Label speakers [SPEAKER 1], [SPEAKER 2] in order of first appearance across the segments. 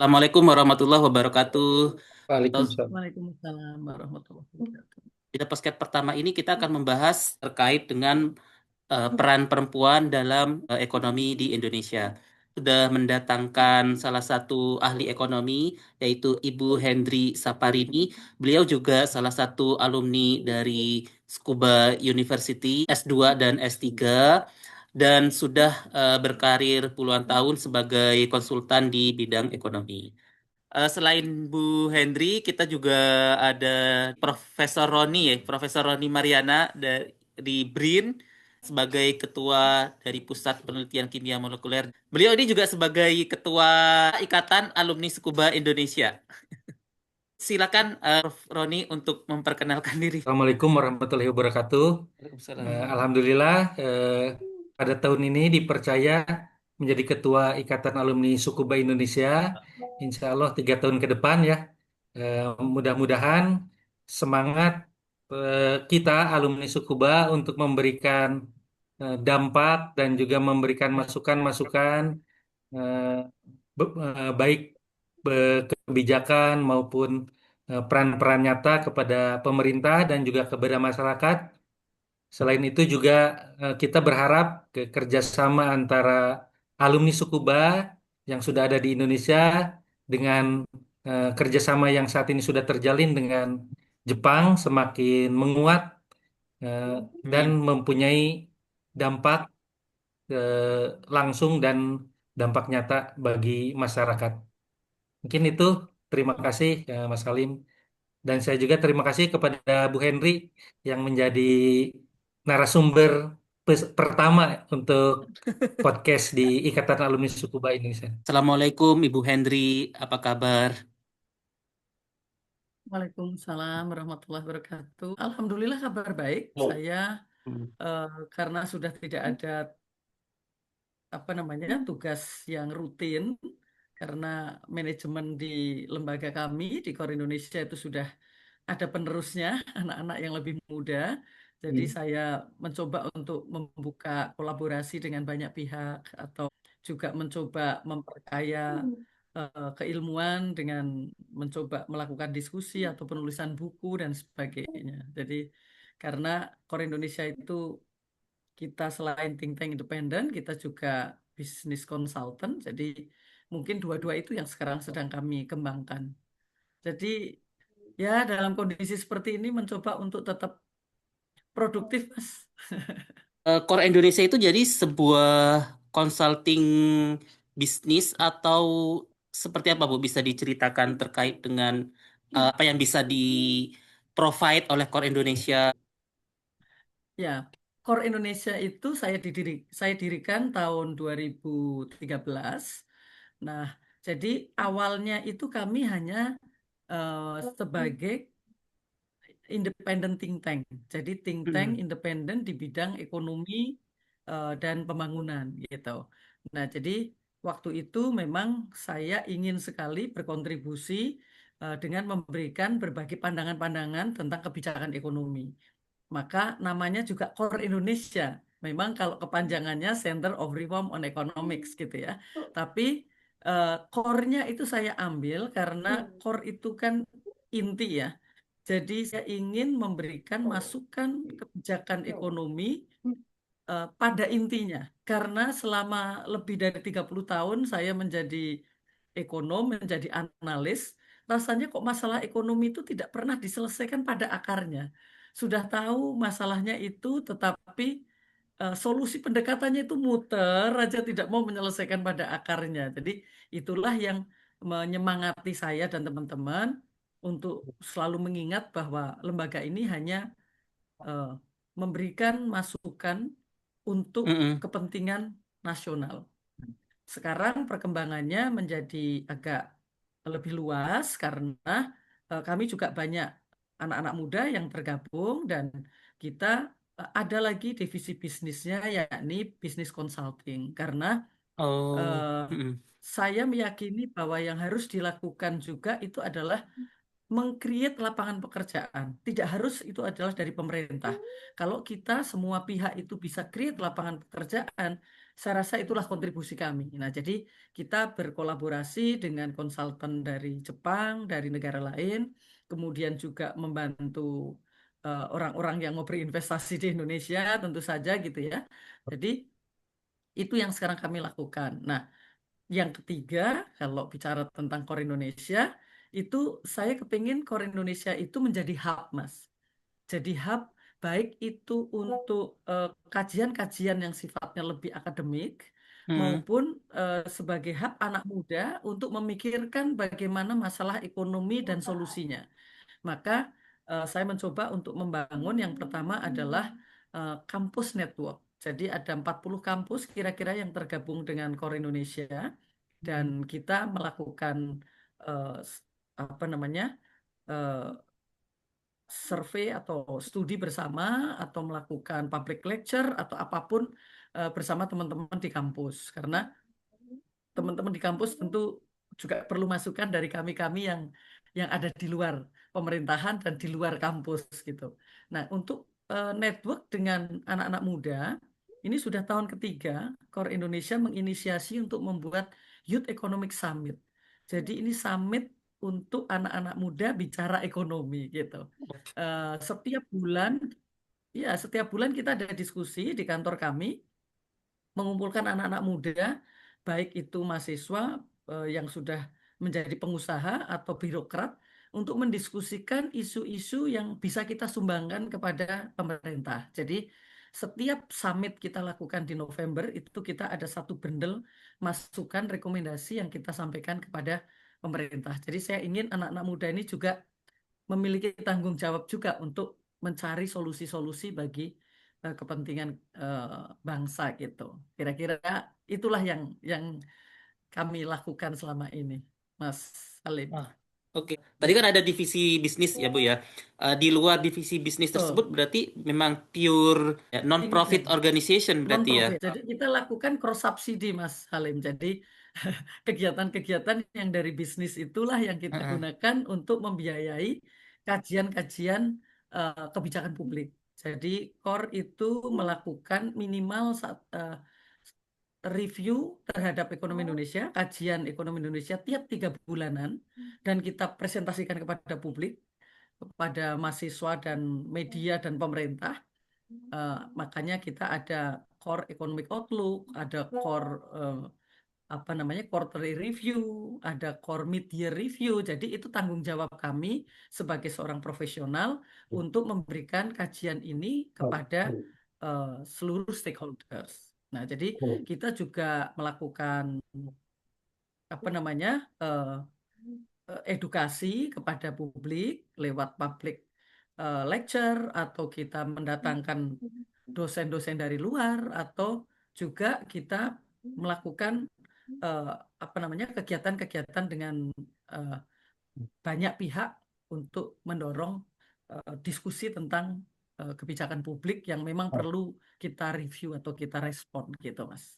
[SPEAKER 1] Assalamualaikum warahmatullahi wabarakatuh. Atau
[SPEAKER 2] Waalaikumsalam.
[SPEAKER 3] Waalaikumsalam warahmatullahi wabarakatuh.
[SPEAKER 1] di podcast pertama ini kita akan membahas terkait dengan peran perempuan dalam ekonomi di Indonesia. Sudah mendatangkan salah satu ahli ekonomi, yaitu Ibu Hendri Saparini. Beliau juga salah satu alumni dari Tsukuba University S2 dan S3 dan sudah berkarir puluhan tahun sebagai konsultan di bidang ekonomi. Selain Bu Hendri, kita juga ada Profesor Roni ya, Profesor Roni Mariana dari BRIN sebagai ketua dari Pusat Penelitian Kimia Molekuler. Beliau ini juga sebagai ketua Ikatan Alumni Sekuba Indonesia. Silakan Prof. Roni untuk memperkenalkan diri.
[SPEAKER 2] Assalamualaikum warahmatullahi wabarakatuh.
[SPEAKER 1] Waalaikumsalam.
[SPEAKER 2] Alhamdulillah, pada tahun ini dipercaya menjadi Ketua Ikatan Alumni Sukuba Indonesia. Insya Allah 3 tahun ke depan ya. Eh, Mudah-mudahan semangat kita alumni Sukuba untuk memberikan dampak dan juga memberikan masukan-masukan eh, baik kebijakan maupun peran-peran nyata kepada pemerintah dan juga kepada masyarakat. Selain itu juga kita berharap kerjasama antara alumni Sukuba yang sudah ada di Indonesia dengan kerjasama yang saat ini sudah terjalin dengan Jepang semakin menguat eh, dan
[SPEAKER 1] Amin.
[SPEAKER 2] mempunyai dampak langsung dan dampak nyata bagi masyarakat. Mungkin itu. Terima kasih, Mas Halim. Dan saya juga terima kasih kepada Bu Henry yang menjadi narasumber pertama untuk podcast di Ikatan Alumni Sukuba Indonesia.
[SPEAKER 1] Assalamualaikum Ibu Hendri, apa kabar?
[SPEAKER 3] Waalaikumsalam warahmatullahi wabarakatuh. Alhamdulillah kabar baik. Saya
[SPEAKER 1] Hmm.
[SPEAKER 3] eh, karena sudah tidak ada tugas yang rutin karena manajemen di lembaga kami di Kor Indonesia itu sudah ada penerusnya anak-anak yang lebih muda. Jadi
[SPEAKER 2] Hmm.
[SPEAKER 3] saya mencoba untuk membuka kolaborasi dengan banyak pihak atau juga mencoba memperkaya keilmuan dengan mencoba melakukan diskusi atau penulisan buku dan sebagainya. Jadi karena Kor Indonesia itu kita selain think tank independen, kita juga bisnis consultant. Jadi mungkin dua-dua itu yang sekarang sedang kami kembangkan. Jadi ya dalam kondisi seperti ini mencoba untuk tetap produktif, Mas.
[SPEAKER 1] Core Indonesia itu jadi sebuah consulting bisnis atau seperti apa Bu? Bisa diceritakan terkait dengan apa yang bisa di provide oleh Core Indonesia?
[SPEAKER 3] Ya, Core Indonesia itu saya dirikan tahun 2013. Nah, jadi awalnya itu kami hanya sebagai independent think tank. Jadi think tank
[SPEAKER 1] Mm-mm.
[SPEAKER 3] independen di bidang ekonomi dan pembangunan gitu. Nah, jadi waktu itu memang saya ingin sekali berkontribusi dengan memberikan berbagai pandangan-pandangan tentang kebijakan ekonomi. Maka namanya juga Core Indonesia. Memang kalau kepanjangannya Center of Reform on Economics gitu ya. Tapi core-nya itu saya ambil karena core itu kan inti ya. Jadi saya ingin memberikan masukan kebijakan ekonomi pada intinya. Karena selama lebih dari 30 tahun saya menjadi ekonom, menjadi analis, rasanya kok masalah ekonomi itu tidak pernah diselesaikan pada akarnya. Sudah tahu masalahnya itu, tetapi solusi pendekatannya itu muter aja tidak mau menyelesaikan pada akarnya. Jadi itulah yang menyemangati saya dan teman-teman untuk selalu mengingat bahwa lembaga ini hanya eh, memberikan masukan untuk
[SPEAKER 1] Mm-mm.
[SPEAKER 3] kepentingan nasional. Sekarang perkembangannya menjadi agak lebih luas karena kami juga banyak anak-anak muda yang tergabung dan kita ada lagi divisi bisnisnya yakni bisnis consulting karena
[SPEAKER 1] Oh,
[SPEAKER 3] eh,
[SPEAKER 1] mm-mm.
[SPEAKER 3] saya meyakini bahwa yang harus dilakukan juga itu adalah meng-create lapangan pekerjaan. Tidak harus itu adalah dari pemerintah. Kalau kita semua pihak itu bisa create lapangan pekerjaan, saya rasa itulah kontribusi kami. Nah, jadi kita berkolaborasi dengan konsultan dari Jepang, dari negara lain, kemudian juga membantu orang-orang yang mau berinvestasi di Indonesia, tentu saja gitu ya. Jadi itu yang sekarang kami lakukan. Nah, yang ketiga, kalau bicara tentang Core Indonesia, itu saya kepingin Core Indonesia itu menjadi hub, Mas. Jadi hub baik itu untuk kajian-kajian yang sifatnya lebih akademik
[SPEAKER 1] Hmm.
[SPEAKER 3] maupun sebagai hub anak muda untuk memikirkan bagaimana masalah ekonomi dan solusinya. Maka saya mencoba untuk membangun yang pertama adalah kampus network. Jadi ada 40 kampus kira-kira yang tergabung dengan Core Indonesia dan kita melakukan eh, apa namanya eh, survei atau studi bersama atau melakukan public lecture atau apapun bersama teman-teman di kampus. Karena teman-teman di kampus tentu juga perlu masukan dari kami-kami yang ada di luar pemerintahan dan di luar kampus gitu. Nah, untuk network dengan anak-anak muda, ini sudah tahun ketiga Core Indonesia menginisiasi untuk membuat Youth Economic Summit. Jadi ini summit untuk anak-anak muda bicara ekonomi gitu. Setiap bulan, ya setiap bulan kita ada diskusi di kantor kami mengumpulkan anak-anak muda, baik itu mahasiswa yang sudah menjadi pengusaha atau birokrat, untuk mendiskusikan isu-isu yang bisa kita sumbangkan kepada pemerintah. Jadi, setiap summit kita lakukan di November, itu kita ada satu bundle masukan rekomendasi yang kita sampaikan kepada pemerintah. Jadi, saya ingin anak-anak muda ini juga memiliki tanggung jawab juga untuk mencari solusi-solusi bagi kepentingan bangsa gitu. Kira-kira itulah yang kami lakukan selama ini, Mas Alim.
[SPEAKER 1] Ah, oke. Tadi kan ada divisi bisnis ya, Bu ya. Di luar divisi bisnis tersebut
[SPEAKER 3] Betul.
[SPEAKER 1] berarti memang pure ya, non-profit
[SPEAKER 3] Ini
[SPEAKER 1] organization
[SPEAKER 3] non
[SPEAKER 1] berarti ya.
[SPEAKER 3] profit. Jadi kita lakukan cross subsidi, Mas Halim. Jadi kegiatan-kegiatan yang dari bisnis itulah yang kita
[SPEAKER 1] Heeh.
[SPEAKER 3] gunakan untuk membiayai kajian-kajian kebijakan publik. Jadi core itu melakukan minimal review terhadap ekonomi Indonesia, kajian ekonomi Indonesia tiap 3 bulanan, dan kita presentasikan kepada publik, kepada mahasiswa dan media dan pemerintah. Makanya kita ada core economic outlook, ada core apa namanya quarterly review, ada core mid-year review. Jadi itu tanggung jawab kami sebagai seorang profesional untuk memberikan kajian ini kepada seluruh stakeholders. Nah, jadi kita juga melakukan apa namanya edukasi kepada publik lewat public lecture atau kita mendatangkan dosen-dosen dari luar atau juga kita melakukan eh, apa namanya kegiatan-kegiatan dengan eh, banyak pihak untuk mendorong diskusi tentang kebijakan publik yang memang perlu kita review atau kita respon gitu, Mas.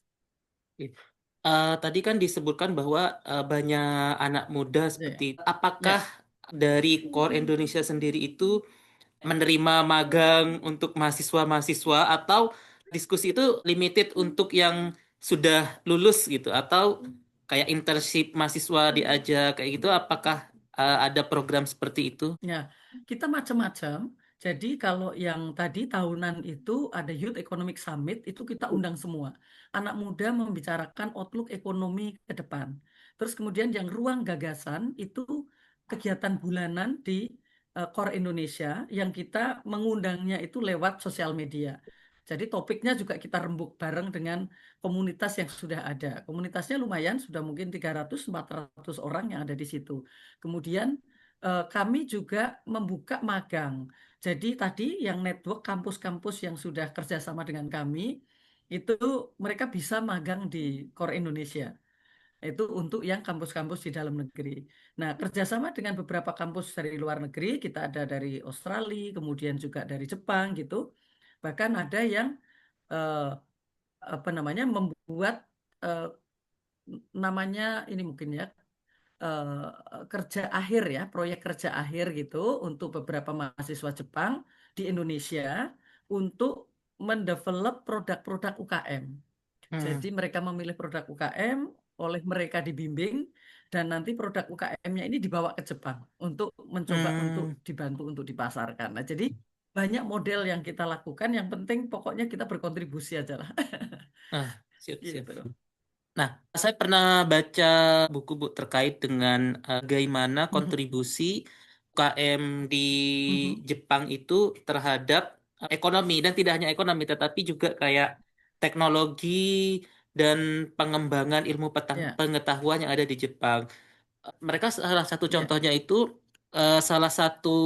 [SPEAKER 1] Tadi kan disebutkan bahwa banyak anak muda seperti
[SPEAKER 3] Ya,
[SPEAKER 1] itu. Apakah
[SPEAKER 3] ya.
[SPEAKER 1] dari Core Indonesia sendiri itu menerima magang untuk mahasiswa-mahasiswa atau diskusi itu limited untuk yang sudah lulus gitu atau kayak internship mahasiswa diajak kayak gitu apakah ada program seperti itu?
[SPEAKER 3] Ya, kita macam-macam. Jadi kalau yang tadi tahunan itu ada Youth Economic Summit, itu kita undang semua. Anak muda membicarakan outlook ekonomi ke depan. Terus kemudian yang ruang gagasan itu kegiatan bulanan di Core Indonesia yang kita mengundangnya itu lewat sosial media. Jadi topiknya juga kita rembuk bareng dengan komunitas yang sudah ada. Komunitasnya lumayan, sudah mungkin 300-400 orang yang ada di situ. Kemudian kami juga membuka magang. Jadi tadi yang network kampus-kampus yang sudah kerjasama dengan kami, itu mereka bisa magang di Core Indonesia. Itu untuk yang kampus-kampus di dalam negeri. Nah, kerjasama dengan beberapa kampus dari luar negeri, kita ada dari Australia, kemudian juga dari Jepang gitu. Bahkan ada yang eh, apa namanya membuat eh, namanya ini mungkin ya kerja akhir ya, proyek kerja akhir gitu untuk beberapa mahasiswa Jepang di Indonesia untuk mendevelop produk-produk UKM. Jadi
[SPEAKER 1] Hmm.
[SPEAKER 3] mereka memilih produk UKM, oleh mereka dibimbing, dan nanti produk UKM-nya ini dibawa ke Jepang untuk mencoba untuk
[SPEAKER 1] Hmm.
[SPEAKER 3] dibantu untuk dipasarkan. Nah, jadi banyak model yang kita lakukan, yang penting pokoknya kita berkontribusi aja lah.
[SPEAKER 1] Ah, siap, siap.
[SPEAKER 3] Gitu.
[SPEAKER 1] Nah, saya pernah baca buku Bu terkait dengan bagaimana
[SPEAKER 3] Mhm,
[SPEAKER 1] kontribusi UKM di
[SPEAKER 3] mhm.
[SPEAKER 1] Jepang itu terhadap ekonomi dan tidak hanya ekonomi tetapi juga kayak teknologi dan pengembangan ilmu
[SPEAKER 3] Ya,
[SPEAKER 1] pengetahuan yang ada di Jepang. Mereka salah satu
[SPEAKER 3] ya.
[SPEAKER 1] contohnya itu salah satu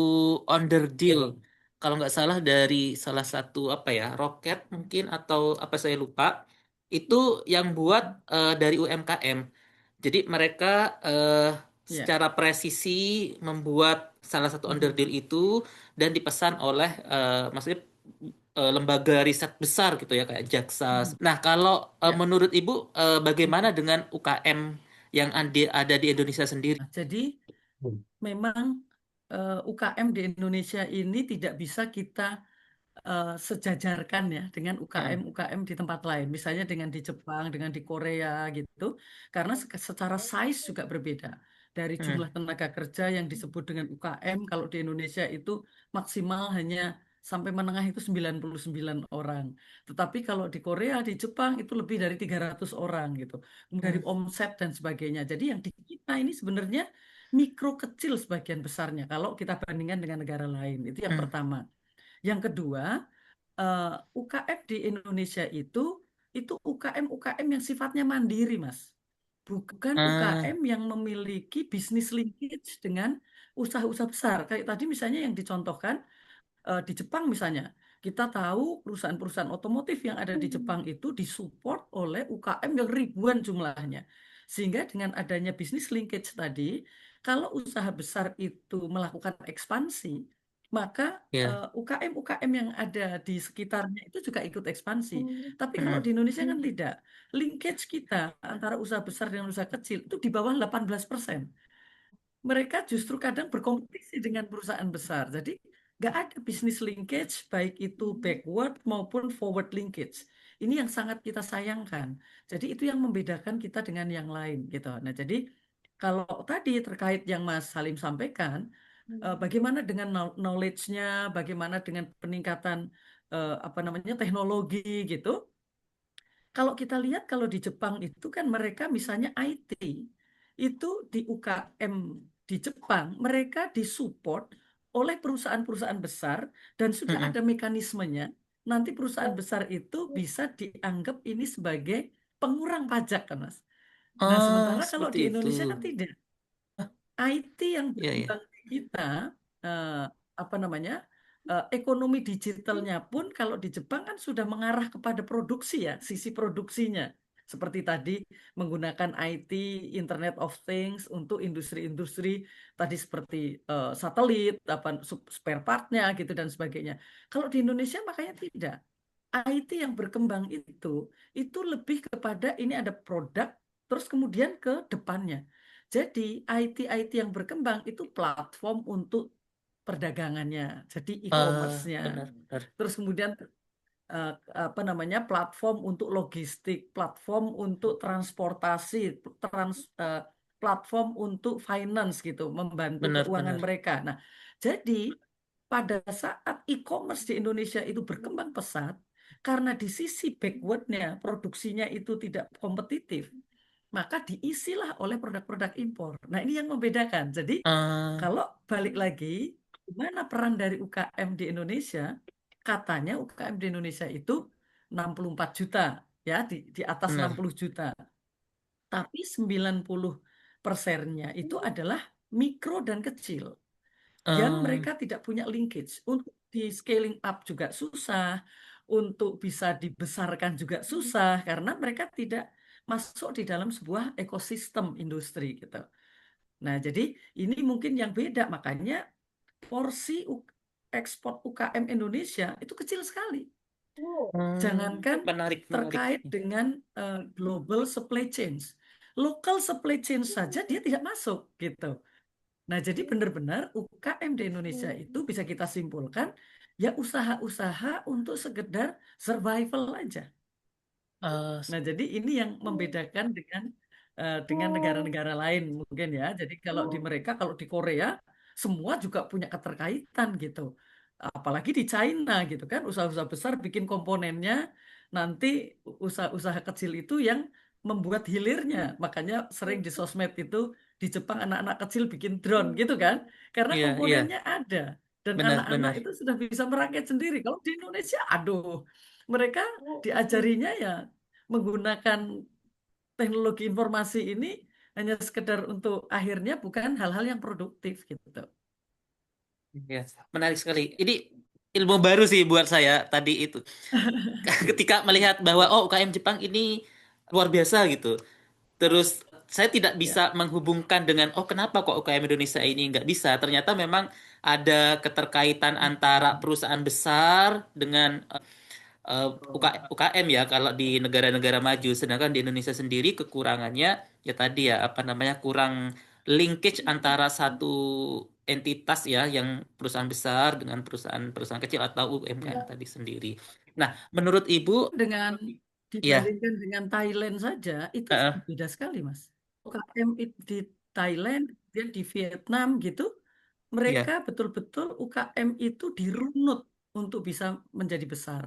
[SPEAKER 1] underdeal kalau nggak salah dari salah satu apa ya roket mungkin atau apa saya lupa itu yang buat dari UMKM. Jadi mereka eh,
[SPEAKER 3] Ya.
[SPEAKER 1] secara presisi membuat salah satu
[SPEAKER 3] Mhm,
[SPEAKER 1] underdeal itu dan dipesan oleh maksudnya lembaga riset besar gitu ya kayak JAXA.
[SPEAKER 3] mhm.
[SPEAKER 1] Nah, kalau
[SPEAKER 3] Ya.
[SPEAKER 1] menurut Ibu bagaimana
[SPEAKER 3] Mhm.
[SPEAKER 1] dengan UKM yang ada di Indonesia sendiri?
[SPEAKER 3] Nah, jadi memang UKM di Indonesia ini tidak bisa kita sejajarkan ya dengan
[SPEAKER 1] Hmm,
[SPEAKER 3] UKM-UKM di tempat lain, misalnya dengan di Jepang, dengan di Korea gitu, karena secara size juga berbeda. Dari
[SPEAKER 1] hmm,
[SPEAKER 3] jumlah tenaga kerja yang disebut dengan UKM, kalau di Indonesia itu maksimal hanya sampai menengah itu 99 orang. Tetapi kalau di Korea, di Jepang itu lebih dari 300 orang gitu. Dari
[SPEAKER 1] hmm,
[SPEAKER 3] omset dan sebagainya. Jadi yang di kita ini sebenarnya mikro kecil sebagian besarnya kalau kita bandingkan dengan negara lain. Itu yang
[SPEAKER 1] hmm.
[SPEAKER 3] pertama. Yang kedua, UKM di Indonesia itu UKM-UKM yang sifatnya mandiri, Mas. Bukan
[SPEAKER 1] Ah,
[SPEAKER 3] UKM yang memiliki bisnis linkage dengan usaha-usaha besar. Kayak tadi misalnya yang dicontohkan di Jepang misalnya. Kita tahu perusahaan-perusahaan otomotif yang ada di Jepang itu disupport oleh UKM yang ribuan jumlahnya. Sehingga dengan adanya bisnis linkage tadi, kalau usaha besar itu melakukan ekspansi, maka
[SPEAKER 1] ya.
[SPEAKER 3] UKM-UKM yang ada di sekitarnya itu juga ikut ekspansi. Tapi kalau
[SPEAKER 1] Hmm,
[SPEAKER 3] di Indonesia kan tidak. Linkage kita antara usaha besar dengan usaha kecil itu di bawah 18%. Mereka justru kadang berkompetisi dengan perusahaan besar. Jadi nggak ada bisnis linkage, baik itu backward maupun forward linkage. Ini yang sangat kita sayangkan. Jadi itu yang membedakan kita dengan yang lain gitu. Nah, jadi kalau tadi terkait yang Mas Salim sampaikan, bagaimana dengan knowledge-nya, bagaimana dengan peningkatan apa namanya teknologi gitu. Kalau kita lihat kalau di Jepang itu kan mereka misalnya IT itu di UKM di Jepang mereka disupport oleh perusahaan-perusahaan besar dan sudah
[SPEAKER 1] hmm.
[SPEAKER 3] ada mekanismenya. Nanti perusahaan besar itu bisa dianggap ini sebagai pengurang pajak kan Mas. Nah,
[SPEAKER 1] Oh,
[SPEAKER 3] sementara kalau
[SPEAKER 1] seperti
[SPEAKER 3] di
[SPEAKER 1] itu.
[SPEAKER 3] Indonesia kan tidak. IT yang
[SPEAKER 1] Iya,
[SPEAKER 3] berkembang
[SPEAKER 1] iya.
[SPEAKER 3] di kita, eh, apa namanya, ekonomi digitalnya pun kalau di Jepang kan sudah mengarah kepada produksi ya, sisi produksinya. Seperti tadi menggunakan IT, Internet of Things untuk industri-industri tadi seperti satelit, apa spare partnya gitu dan sebagainya. Kalau di Indonesia makanya tidak. IT yang berkembang itu lebih kepada ini ada produk, terus kemudian ke depannya. Jadi IT-IT yang berkembang itu platform untuk perdagangannya, jadi e-commerce-nya.
[SPEAKER 1] Benar, benar.
[SPEAKER 3] Terus kemudian eh, apa namanya platform untuk logistik, platform untuk transportasi, platform untuk finance gitu, membantu
[SPEAKER 1] Benar,
[SPEAKER 3] keuangan
[SPEAKER 1] benar.
[SPEAKER 3] mereka. Nah, jadi pada saat e-commerce di Indonesia itu berkembang pesat, karena di sisi backwardnya produksinya itu tidak kompetitif, maka diisilah oleh produk-produk impor. Nah, ini yang membedakan. Jadi,
[SPEAKER 1] Ah,
[SPEAKER 3] kalau balik lagi, mana peran dari UKM di Indonesia? Katanya UKM di Indonesia itu 64 juta, ya, di atas
[SPEAKER 1] benar.
[SPEAKER 3] 60 juta. Tapi 90%-nya itu adalah mikro dan kecil yang
[SPEAKER 1] Ah,
[SPEAKER 3] mereka tidak punya linkage. Untuk di scaling up juga susah, untuk bisa dibesarkan juga susah karena mereka tidak masuk di dalam sebuah ekosistem industri gitu. Nah, jadi ini mungkin yang beda, makanya porsi ekspor UKM Indonesia itu kecil sekali. Jangankan
[SPEAKER 1] menarik, menarik.
[SPEAKER 3] terkait dengan global supply chains. Local supply chain saja dia tidak masuk gitu. Nah, jadi benar-benar UKM di Indonesia itu bisa kita simpulkan ya usaha-usaha untuk sekedar survival aja.
[SPEAKER 1] Eh,
[SPEAKER 3] Nah, jadi ini yang membedakan dengan negara-negara lain mungkin ya. Jadi kalau di mereka, kalau di Korea, semua juga punya keterkaitan gitu. Apalagi di China gitu kan, usaha-usaha besar bikin komponennya, nanti usaha-usaha kecil itu yang membuat hilirnya. Makanya sering di sosmed itu di Jepang anak-anak kecil bikin drone gitu kan, karena
[SPEAKER 1] iya, iya,
[SPEAKER 3] komponennya ada. Dan anak-anak
[SPEAKER 1] benar-benar.
[SPEAKER 3] itu sudah bisa merakit sendiri. Kalau di Indonesia, aduh, mereka diajarinya ya menggunakan teknologi informasi ini hanya sekedar untuk akhirnya bukan hal-hal yang produktif gitu.
[SPEAKER 1] Iya, menarik sekali. Ini ilmu baru sih buat saya tadi itu. Ketika melihat bahwa
[SPEAKER 3] Ya,
[SPEAKER 1] oh UKM Jepang ini luar biasa gitu. Terus saya tidak bisa
[SPEAKER 3] ya.
[SPEAKER 1] menghubungkan dengan oh kenapa kok UKM Indonesia ini nggak bisa. Ternyata memang ada keterkaitan antara perusahaan besar dengan UKM ya kalau di negara-negara maju. Sedangkan di Indonesia sendiri kekurangannya ya tadi ya apa namanya kurang linkage antara satu entitas ya yang perusahaan besar dengan perusahaan-perusahaan kecil atau UMKM
[SPEAKER 3] Ya.
[SPEAKER 1] tadi sendiri. Nah, menurut Ibu,
[SPEAKER 3] Dengan
[SPEAKER 1] ya,
[SPEAKER 3] dibandingkan dengan Thailand saja itu
[SPEAKER 1] eh,
[SPEAKER 3] beda sekali, Mas. UKM di Thailand, kemudian di Vietnam gitu, mereka
[SPEAKER 1] ya,
[SPEAKER 3] betul-betul UKM itu dirunut untuk bisa menjadi besar.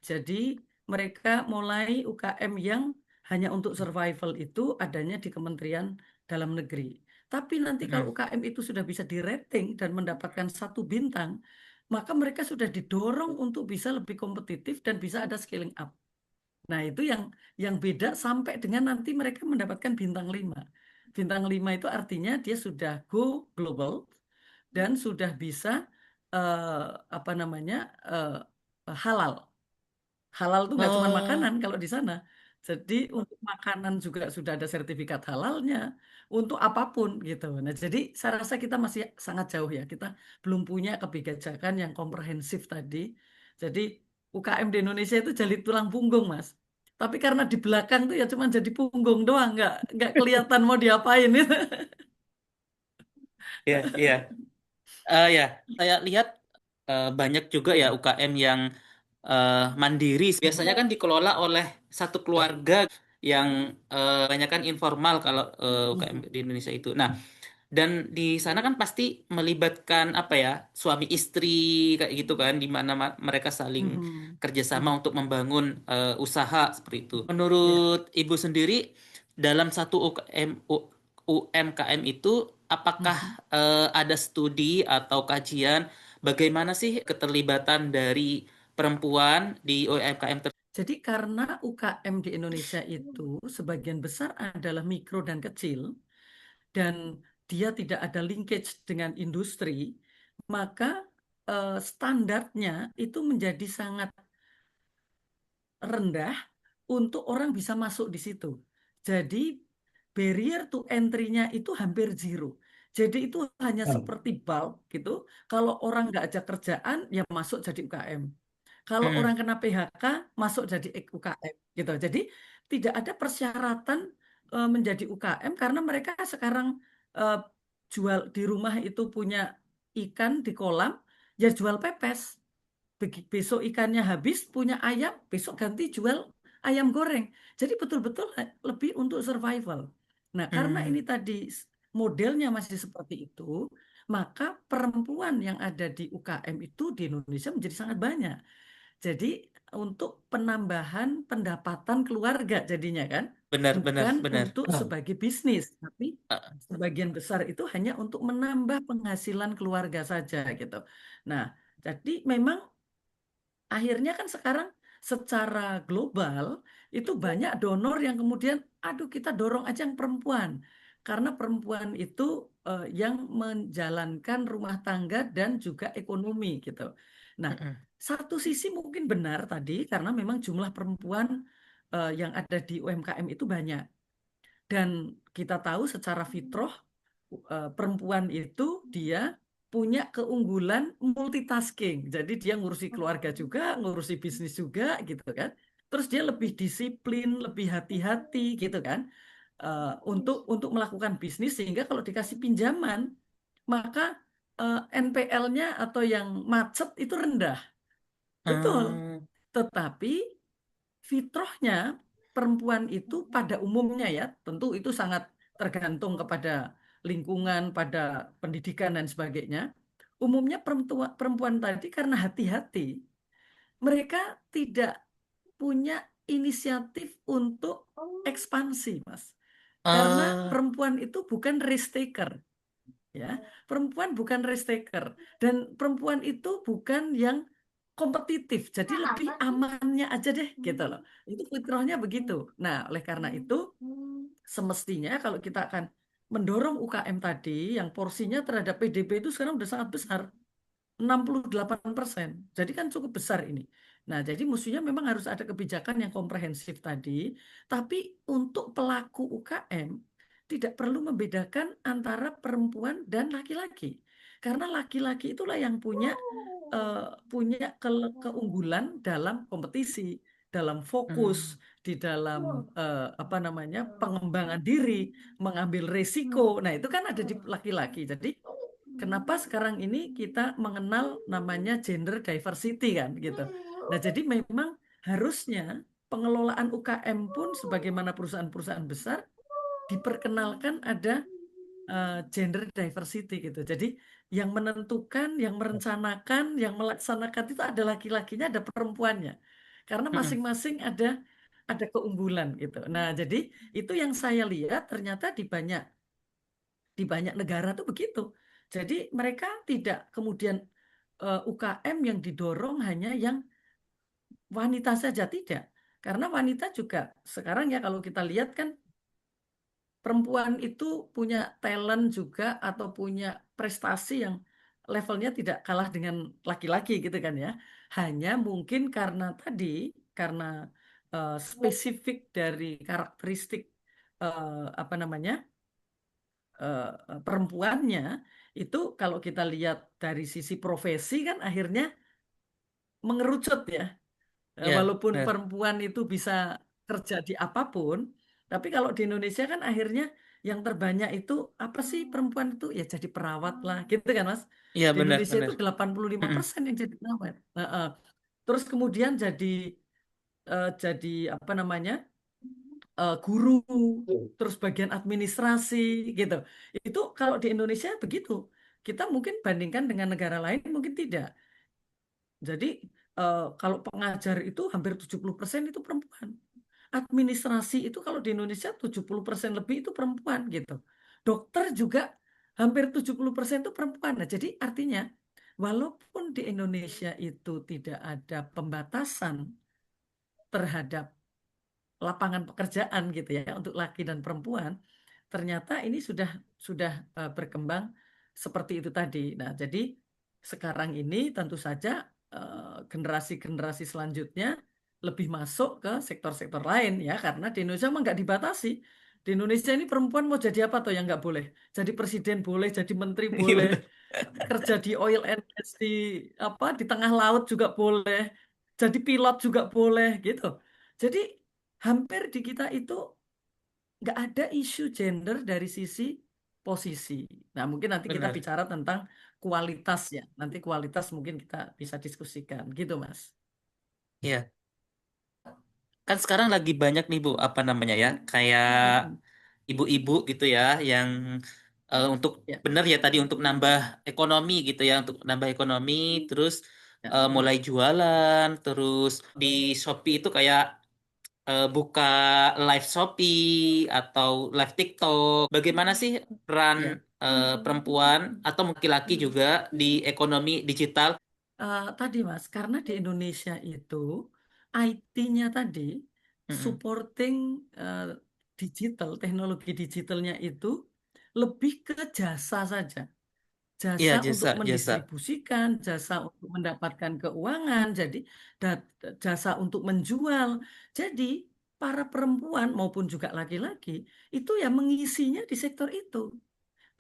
[SPEAKER 3] Jadi mereka mulai UKM yang hanya untuk survival itu adanya di Kementerian Dalam Negeri. Tapi nanti kalau
[SPEAKER 1] mm,
[SPEAKER 3] UKM itu sudah bisa di-rating dan mendapatkan 1 bintang, maka mereka sudah didorong untuk bisa lebih kompetitif dan bisa ada scaling up. Nah, itu yang beda sampai dengan nanti mereka mendapatkan bintang 5. Bintang 5 itu artinya dia sudah go global dan sudah bisa eh, apa namanya halal. Halal tuh nggak cuma makanan
[SPEAKER 1] oh,
[SPEAKER 3] kalau di sana. Jadi untuk makanan juga sudah ada sertifikat halalnya, untuk apapun gitu. Nah, jadi saya rasa kita masih sangat jauh ya. Kita belum punya kebijakan yang komprehensif tadi. Jadi UKM di Indonesia itu jadi tulang punggung, Mas. Tapi karena di belakang tuh ya cuma jadi punggung doang, nggak kelihatan mau diapain itu.
[SPEAKER 1] ya, ya. Ya, saya lihat banyak juga ya UKM yang mandiri. Biasanya kan dikelola oleh satu keluarga yang kebanyakan informal kalau UKM di Indonesia itu. Nah, dan di sana kan pasti melibatkan apa ya suami istri kayak gitu kan, di mana mereka saling
[SPEAKER 3] Mhm.
[SPEAKER 1] kerjasama
[SPEAKER 3] Mhm.
[SPEAKER 1] untuk membangun usaha seperti itu.
[SPEAKER 3] Ya.
[SPEAKER 1] Menurut Ibu sendiri dalam satu UMKM itu apakah
[SPEAKER 3] Mhm.
[SPEAKER 1] ada studi atau kajian bagaimana sih keterlibatan dari perempuan di UMKM
[SPEAKER 3] Jadi karena UKM di Indonesia itu sebagian besar adalah mikro dan kecil, dan dia tidak ada linkage dengan industri, maka standarnya itu menjadi sangat rendah untuk orang bisa masuk di situ. Jadi barrier to entry-nya itu hampir zero. Jadi itu hanya seperti bulk gitu. Kalau orang nggak ada kerjaan, ya masuk jadi UKM. Kalau orang
[SPEAKER 1] ter?
[SPEAKER 3] kena PHK, masuk jadi UKM gitu. Jadi tidak ada persyaratan menjadi UKM karena mereka sekarang eh, jual di rumah itu punya ikan di kolam, ya jual pepes. Besok ikannya habis, punya ayam, besok ganti jual ayam goreng. Jadi betul-betul lebih untuk survival. Nah, karena ini
[SPEAKER 1] Hmm,
[SPEAKER 3] tadi modelnya masih seperti itu, maka perempuan yang ada di UKM itu di Indonesia menjadi sangat banyak. Jadi untuk penambahan pendapatan keluarga jadinya kan,
[SPEAKER 1] benar, benar,
[SPEAKER 3] bukan
[SPEAKER 1] benar.
[SPEAKER 3] untuk sebagai bisnis, tapi sebagian besar itu hanya untuk menambah penghasilan keluarga saja gitu. Nah, jadi memang akhirnya kan sekarang secara global itu banyak donor yang kemudian, aduh kita dorong aja yang perempuan. Karena perempuan itu yang menjalankan rumah tangga dan juga ekonomi gitu. Nah,
[SPEAKER 1] Mm-mm.
[SPEAKER 3] satu sisi mungkin benar tadi karena memang jumlah perempuan yang ada di UMKM itu banyak. Dan kita tahu secara fitrah perempuan itu dia punya keunggulan multitasking. Jadi dia ngurusi keluarga juga, ngurusi bisnis juga gitu kan. Terus dia lebih disiplin, lebih hati-hati gitu kan. Untuk melakukan bisnis sehingga kalau dikasih pinjaman maka NPL-nya atau yang macet itu rendah. Betul.
[SPEAKER 1] Hmm,
[SPEAKER 3] Tetapi fitrahnya perempuan itu pada umumnya ya, tentu itu sangat tergantung kepada lingkungan, pada pendidikan dan sebagainya. Umumnya perempuan tadi karena hati-hati, mereka tidak punya inisiatif untuk ekspansi, Mas. Karena
[SPEAKER 1] Eh,
[SPEAKER 3] perempuan itu bukan risk taker, ya. Perempuan bukan risk taker dan perempuan itu bukan yang kompetitif. Jadi lebih amannya aja deh gitu loh. Itu fitrahnya begitu. Nah, oleh karena itu semestinya kalau kita akan mendorong UKM tadi yang porsinya terhadap PDB itu sekarang udah sangat besar. 68%. Jadi kan cukup besar ini. Nah, jadi mestinya memang harus ada kebijakan yang komprehensif tadi, tapi untuk pelaku UKM tidak perlu membedakan antara perempuan dan laki-laki. Karena laki-laki itulah yang punya keunggulan dalam kompetisi, dalam fokus,
[SPEAKER 1] hmm,
[SPEAKER 3] di dalam apa namanya pengembangan diri, mengambil resiko. Nah, itu kan ada di laki-laki. Jadi kenapa sekarang ini kita mengenal namanya gender diversity kan gitu. Nah, jadi memang harusnya pengelolaan UKM pun sebagaimana perusahaan-perusahaan besar diperkenalkan ada gender diversity gitu. Jadi yang menentukan, yang merencanakan, yang melaksanakan itu ada laki-lakinya, ada perempuannya. Karena
[SPEAKER 1] mm-mm.
[SPEAKER 3] masing-masing ada keunggulan gitu. Nah, jadi itu yang saya lihat ternyata di banyak negara tuh begitu. Jadi mereka tidak kemudian UKM yang didorong hanya yang wanita saja tidak. Karena wanita juga sekarang ya kalau kita lihat kan perempuan itu punya talent juga atau punya prestasi yang levelnya tidak kalah dengan laki-laki gitu kan ya. Hanya mungkin karena spesifik dari karakteristik apa namanya perempuannya itu kalau kita lihat dari sisi profesi kan akhirnya mengerucut ya.
[SPEAKER 1] Ya,
[SPEAKER 3] Walaupun
[SPEAKER 1] benar.
[SPEAKER 3] perempuan itu bisa kerja di apapun, tapi kalau di Indonesia kan akhirnya yang terbanyak itu apa sih perempuan itu ya jadi perawat lah gitu kan Mas.
[SPEAKER 1] Iya,
[SPEAKER 3] Di
[SPEAKER 1] benar,
[SPEAKER 3] Indonesia itu
[SPEAKER 1] benar.
[SPEAKER 3] delapan puluh lima
[SPEAKER 1] Mm-mm.
[SPEAKER 3] persen yang jadi perawat. Terus kemudian jadi apa namanya guru, terus bagian administrasi gitu. Itu kalau di Indonesia begitu. Kita mungkin bandingkan dengan negara lain mungkin tidak. Jadi kalau pengajar itu hampir 70% itu perempuan. Administrasi itu kalau di Indonesia 70% lebih itu perempuan gitu. Dokter juga hampir 70% itu perempuan. Nah, jadi artinya walaupun di Indonesia itu tidak ada pembatasan terhadap lapangan pekerjaan gitu ya untuk laki dan perempuan, ternyata ini sudah berkembang seperti itu tadi. Nah, jadi sekarang ini tentu saja generasi-generasi selanjutnya lebih masuk ke sektor-sektor lain ya karena di Indonesia emang nggak dibatasi. Di Indonesia ini perempuan mau jadi apa tuh yang nggak boleh? Jadi presiden boleh, jadi menteri
[SPEAKER 1] Iya,
[SPEAKER 3] boleh,
[SPEAKER 1] benar.
[SPEAKER 3] kerja di oil and gas di tengah laut juga boleh, jadi pilot juga boleh gitu. Jadi hampir di kita itu nggak ada isu gender dari sisi posisi. Nah, mungkin nanti kita
[SPEAKER 1] Benar.
[SPEAKER 3] bicara tentang kualitas ya. Nanti kualitas mungkin kita bisa diskusikan gitu, Mas.
[SPEAKER 1] Iya. Kan sekarang lagi banyak nih Bu, apa namanya ya, kayak
[SPEAKER 3] Mm-mm.
[SPEAKER 1] ibu-ibu gitu ya, yang untuk
[SPEAKER 3] Ya,
[SPEAKER 1] benar ya tadi untuk nambah ekonomi gitu ya, untuk nambah ekonomi, terus
[SPEAKER 3] ya,
[SPEAKER 1] mulai jualan, terus di Shopee itu kayak buka live Shopee atau live TikTok. Bagaimana sih peran
[SPEAKER 3] ya.
[SPEAKER 1] perempuan atau mungkin laki juga di ekonomi digital?
[SPEAKER 3] Tadi, Mas, karena di Indonesia itu IT-nya tadi
[SPEAKER 1] Mm-mm.
[SPEAKER 3] supporting eh, digital, teknologi digitalnya itu lebih ke jasa saja.
[SPEAKER 1] Iya,
[SPEAKER 3] Jasa
[SPEAKER 1] jasa,
[SPEAKER 3] untuk
[SPEAKER 1] jasa.
[SPEAKER 3] mendistribusikan, jasa untuk mendapatkan keuangan, jadi jasa untuk menjual. Jadi para perempuan maupun juga laki-laki itu ya mengisinya di sektor itu.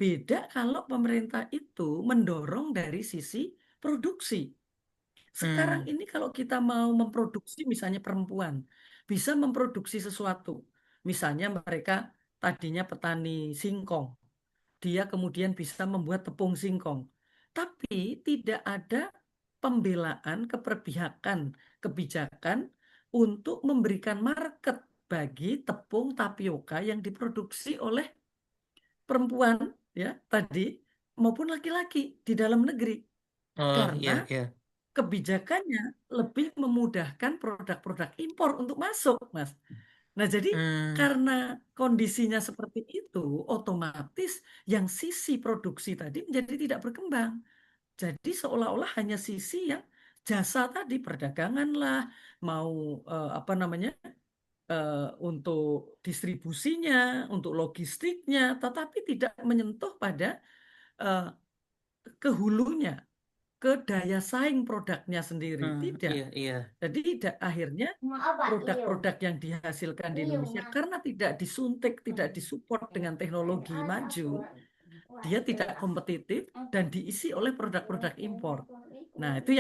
[SPEAKER 3] Beda kalau pemerintah itu mendorong dari sisi produksi. Sekarang
[SPEAKER 1] Hmm,
[SPEAKER 3] ini kalau kita mau memproduksi misalnya perempuan bisa memproduksi sesuatu. Misalnya mereka tadinya petani singkong, dia kemudian bisa membuat tepung singkong. Tapi tidak ada pembelaan, keberpihakan, kebijakan untuk memberikan market bagi tepung tapioka yang diproduksi oleh perempuan ya tadi maupun laki-laki di dalam negeri.
[SPEAKER 1] Oh, iya,
[SPEAKER 3] Karena
[SPEAKER 1] iya.
[SPEAKER 3] kebijakannya lebih memudahkan produk-produk impor untuk masuk, Mas. Nah, jadi
[SPEAKER 1] Hmm,
[SPEAKER 3] karena kondisinya seperti itu, otomatis yang sisi produksi tadi menjadi tidak berkembang. Jadi seolah-olah hanya sisi yang jasa tadi, perdagangan lah, mau apa namanya, untuk distribusinya, untuk logistiknya, tetapi tidak menyentuh pada eh, ke hulunya, ke daya saing produknya sendiri. Tidak.
[SPEAKER 1] iya, iya.
[SPEAKER 3] Jadi akhirnya produk-produk yang dihasilkan di Indonesia karena tidak disuntik, tidak disupport dengan teknologi maju, dia tidak kompetitif dan diisi oleh produk-produk impor. Nah, itu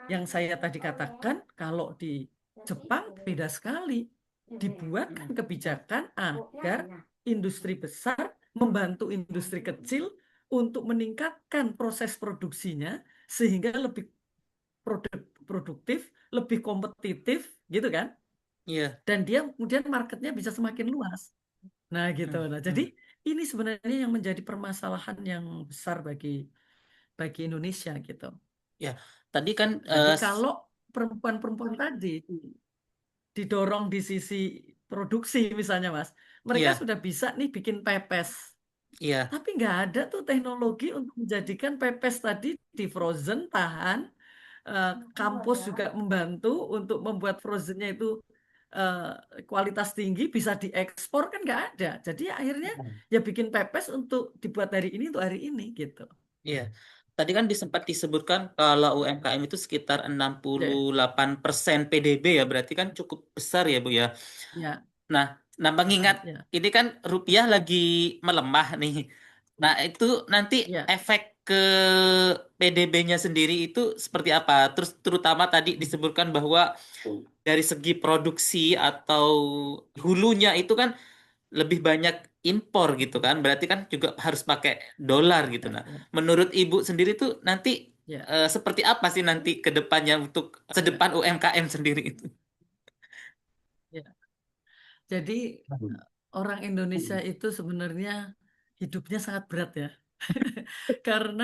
[SPEAKER 3] yang saya tadi katakan kalau di Jepang beda sekali. Dibuatkan kebijakan agar industri besar membantu industri kecil untuk meningkatkan proses produksinya sehingga lebih produktif, lebih kompetitif, gitu kan?
[SPEAKER 1] Iya.
[SPEAKER 3] Dan dia kemudian marketnya bisa semakin luas. Nah, gitu.
[SPEAKER 1] Hmm,
[SPEAKER 3] Nah, jadi
[SPEAKER 1] hmm.
[SPEAKER 3] ini sebenarnya yang menjadi permasalahan yang besar bagi Indonesia gitu.
[SPEAKER 1] Ya, tadi kan
[SPEAKER 3] Jadi kalau perempuan-perempuan tadi didorong di sisi produksi misalnya, Mas, mereka
[SPEAKER 1] iya,
[SPEAKER 3] sudah bisa nih bikin pepes.
[SPEAKER 1] iya.
[SPEAKER 3] Tapi nggak ada tuh teknologi untuk menjadikan pepes tadi di frozen tahan. Kampus juga membantu untuk membuat frozennya itu kualitas tinggi bisa diekspor kan nggak ada. Jadi akhirnya ya bikin pepes untuk dibuat hari ini untuk hari ini gitu.
[SPEAKER 1] Iya. Tadi kan sempat disebutkan kalau UMKM itu sekitar enam puluh
[SPEAKER 3] Ya,
[SPEAKER 1] delapan persen PDB ya, berarti kan cukup besar ya, Bu ya.
[SPEAKER 3] ya,
[SPEAKER 1] Nah, mengingat
[SPEAKER 3] ya,
[SPEAKER 1] ini kan rupiah lagi melemah nih. Nah, itu nanti
[SPEAKER 3] ya.
[SPEAKER 1] efek ke PDB-nya sendiri itu seperti apa? Terus terutama tadi disebutkan bahwa dari segi produksi atau hulunya itu kan lebih banyak impor gitu kan. Berarti kan juga harus pakai dolar gitu.
[SPEAKER 3] Ya,
[SPEAKER 1] Nah,
[SPEAKER 3] ya,
[SPEAKER 1] menurut Ibu sendiri tuh nanti
[SPEAKER 3] ya,
[SPEAKER 1] seperti apa sih nanti ke depannya untuk ke
[SPEAKER 3] ya,
[SPEAKER 1] depan UMKM sendiri itu?
[SPEAKER 3] ya. Jadi orang Indonesia itu sebenarnya hidupnya sangat berat ya. Karena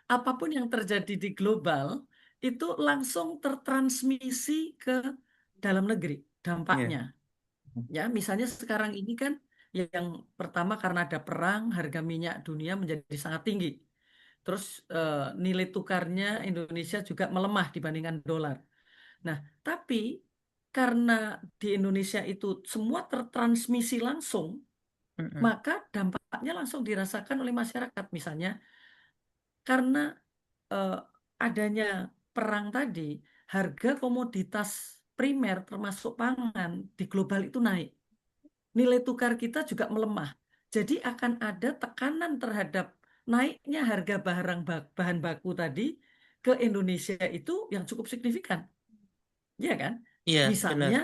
[SPEAKER 3] apapun yang terjadi di global itu langsung tertransmisi ke dalam negeri dampaknya.
[SPEAKER 1] Iya.
[SPEAKER 3] Ya, misalnya sekarang ini kan yang pertama karena ada perang, harga minyak dunia menjadi sangat tinggi. Terus nilai tukarnya Indonesia juga melemah dibandingkan dolar. Nah, tapi karena di Indonesia itu semua tertransmisi langsung,
[SPEAKER 1] Mm-mm.
[SPEAKER 3] maka dampaknya langsung dirasakan oleh masyarakat. Misalnya karena eh, adanya perang tadi, harga komoditas primer termasuk pangan di global itu naik. Nilai tukar kita juga melemah. Jadi akan ada tekanan terhadap naiknya harga bahan baku tadi ke Indonesia itu yang cukup signifikan. Ya kan?
[SPEAKER 1] Iya,
[SPEAKER 3] Misalnya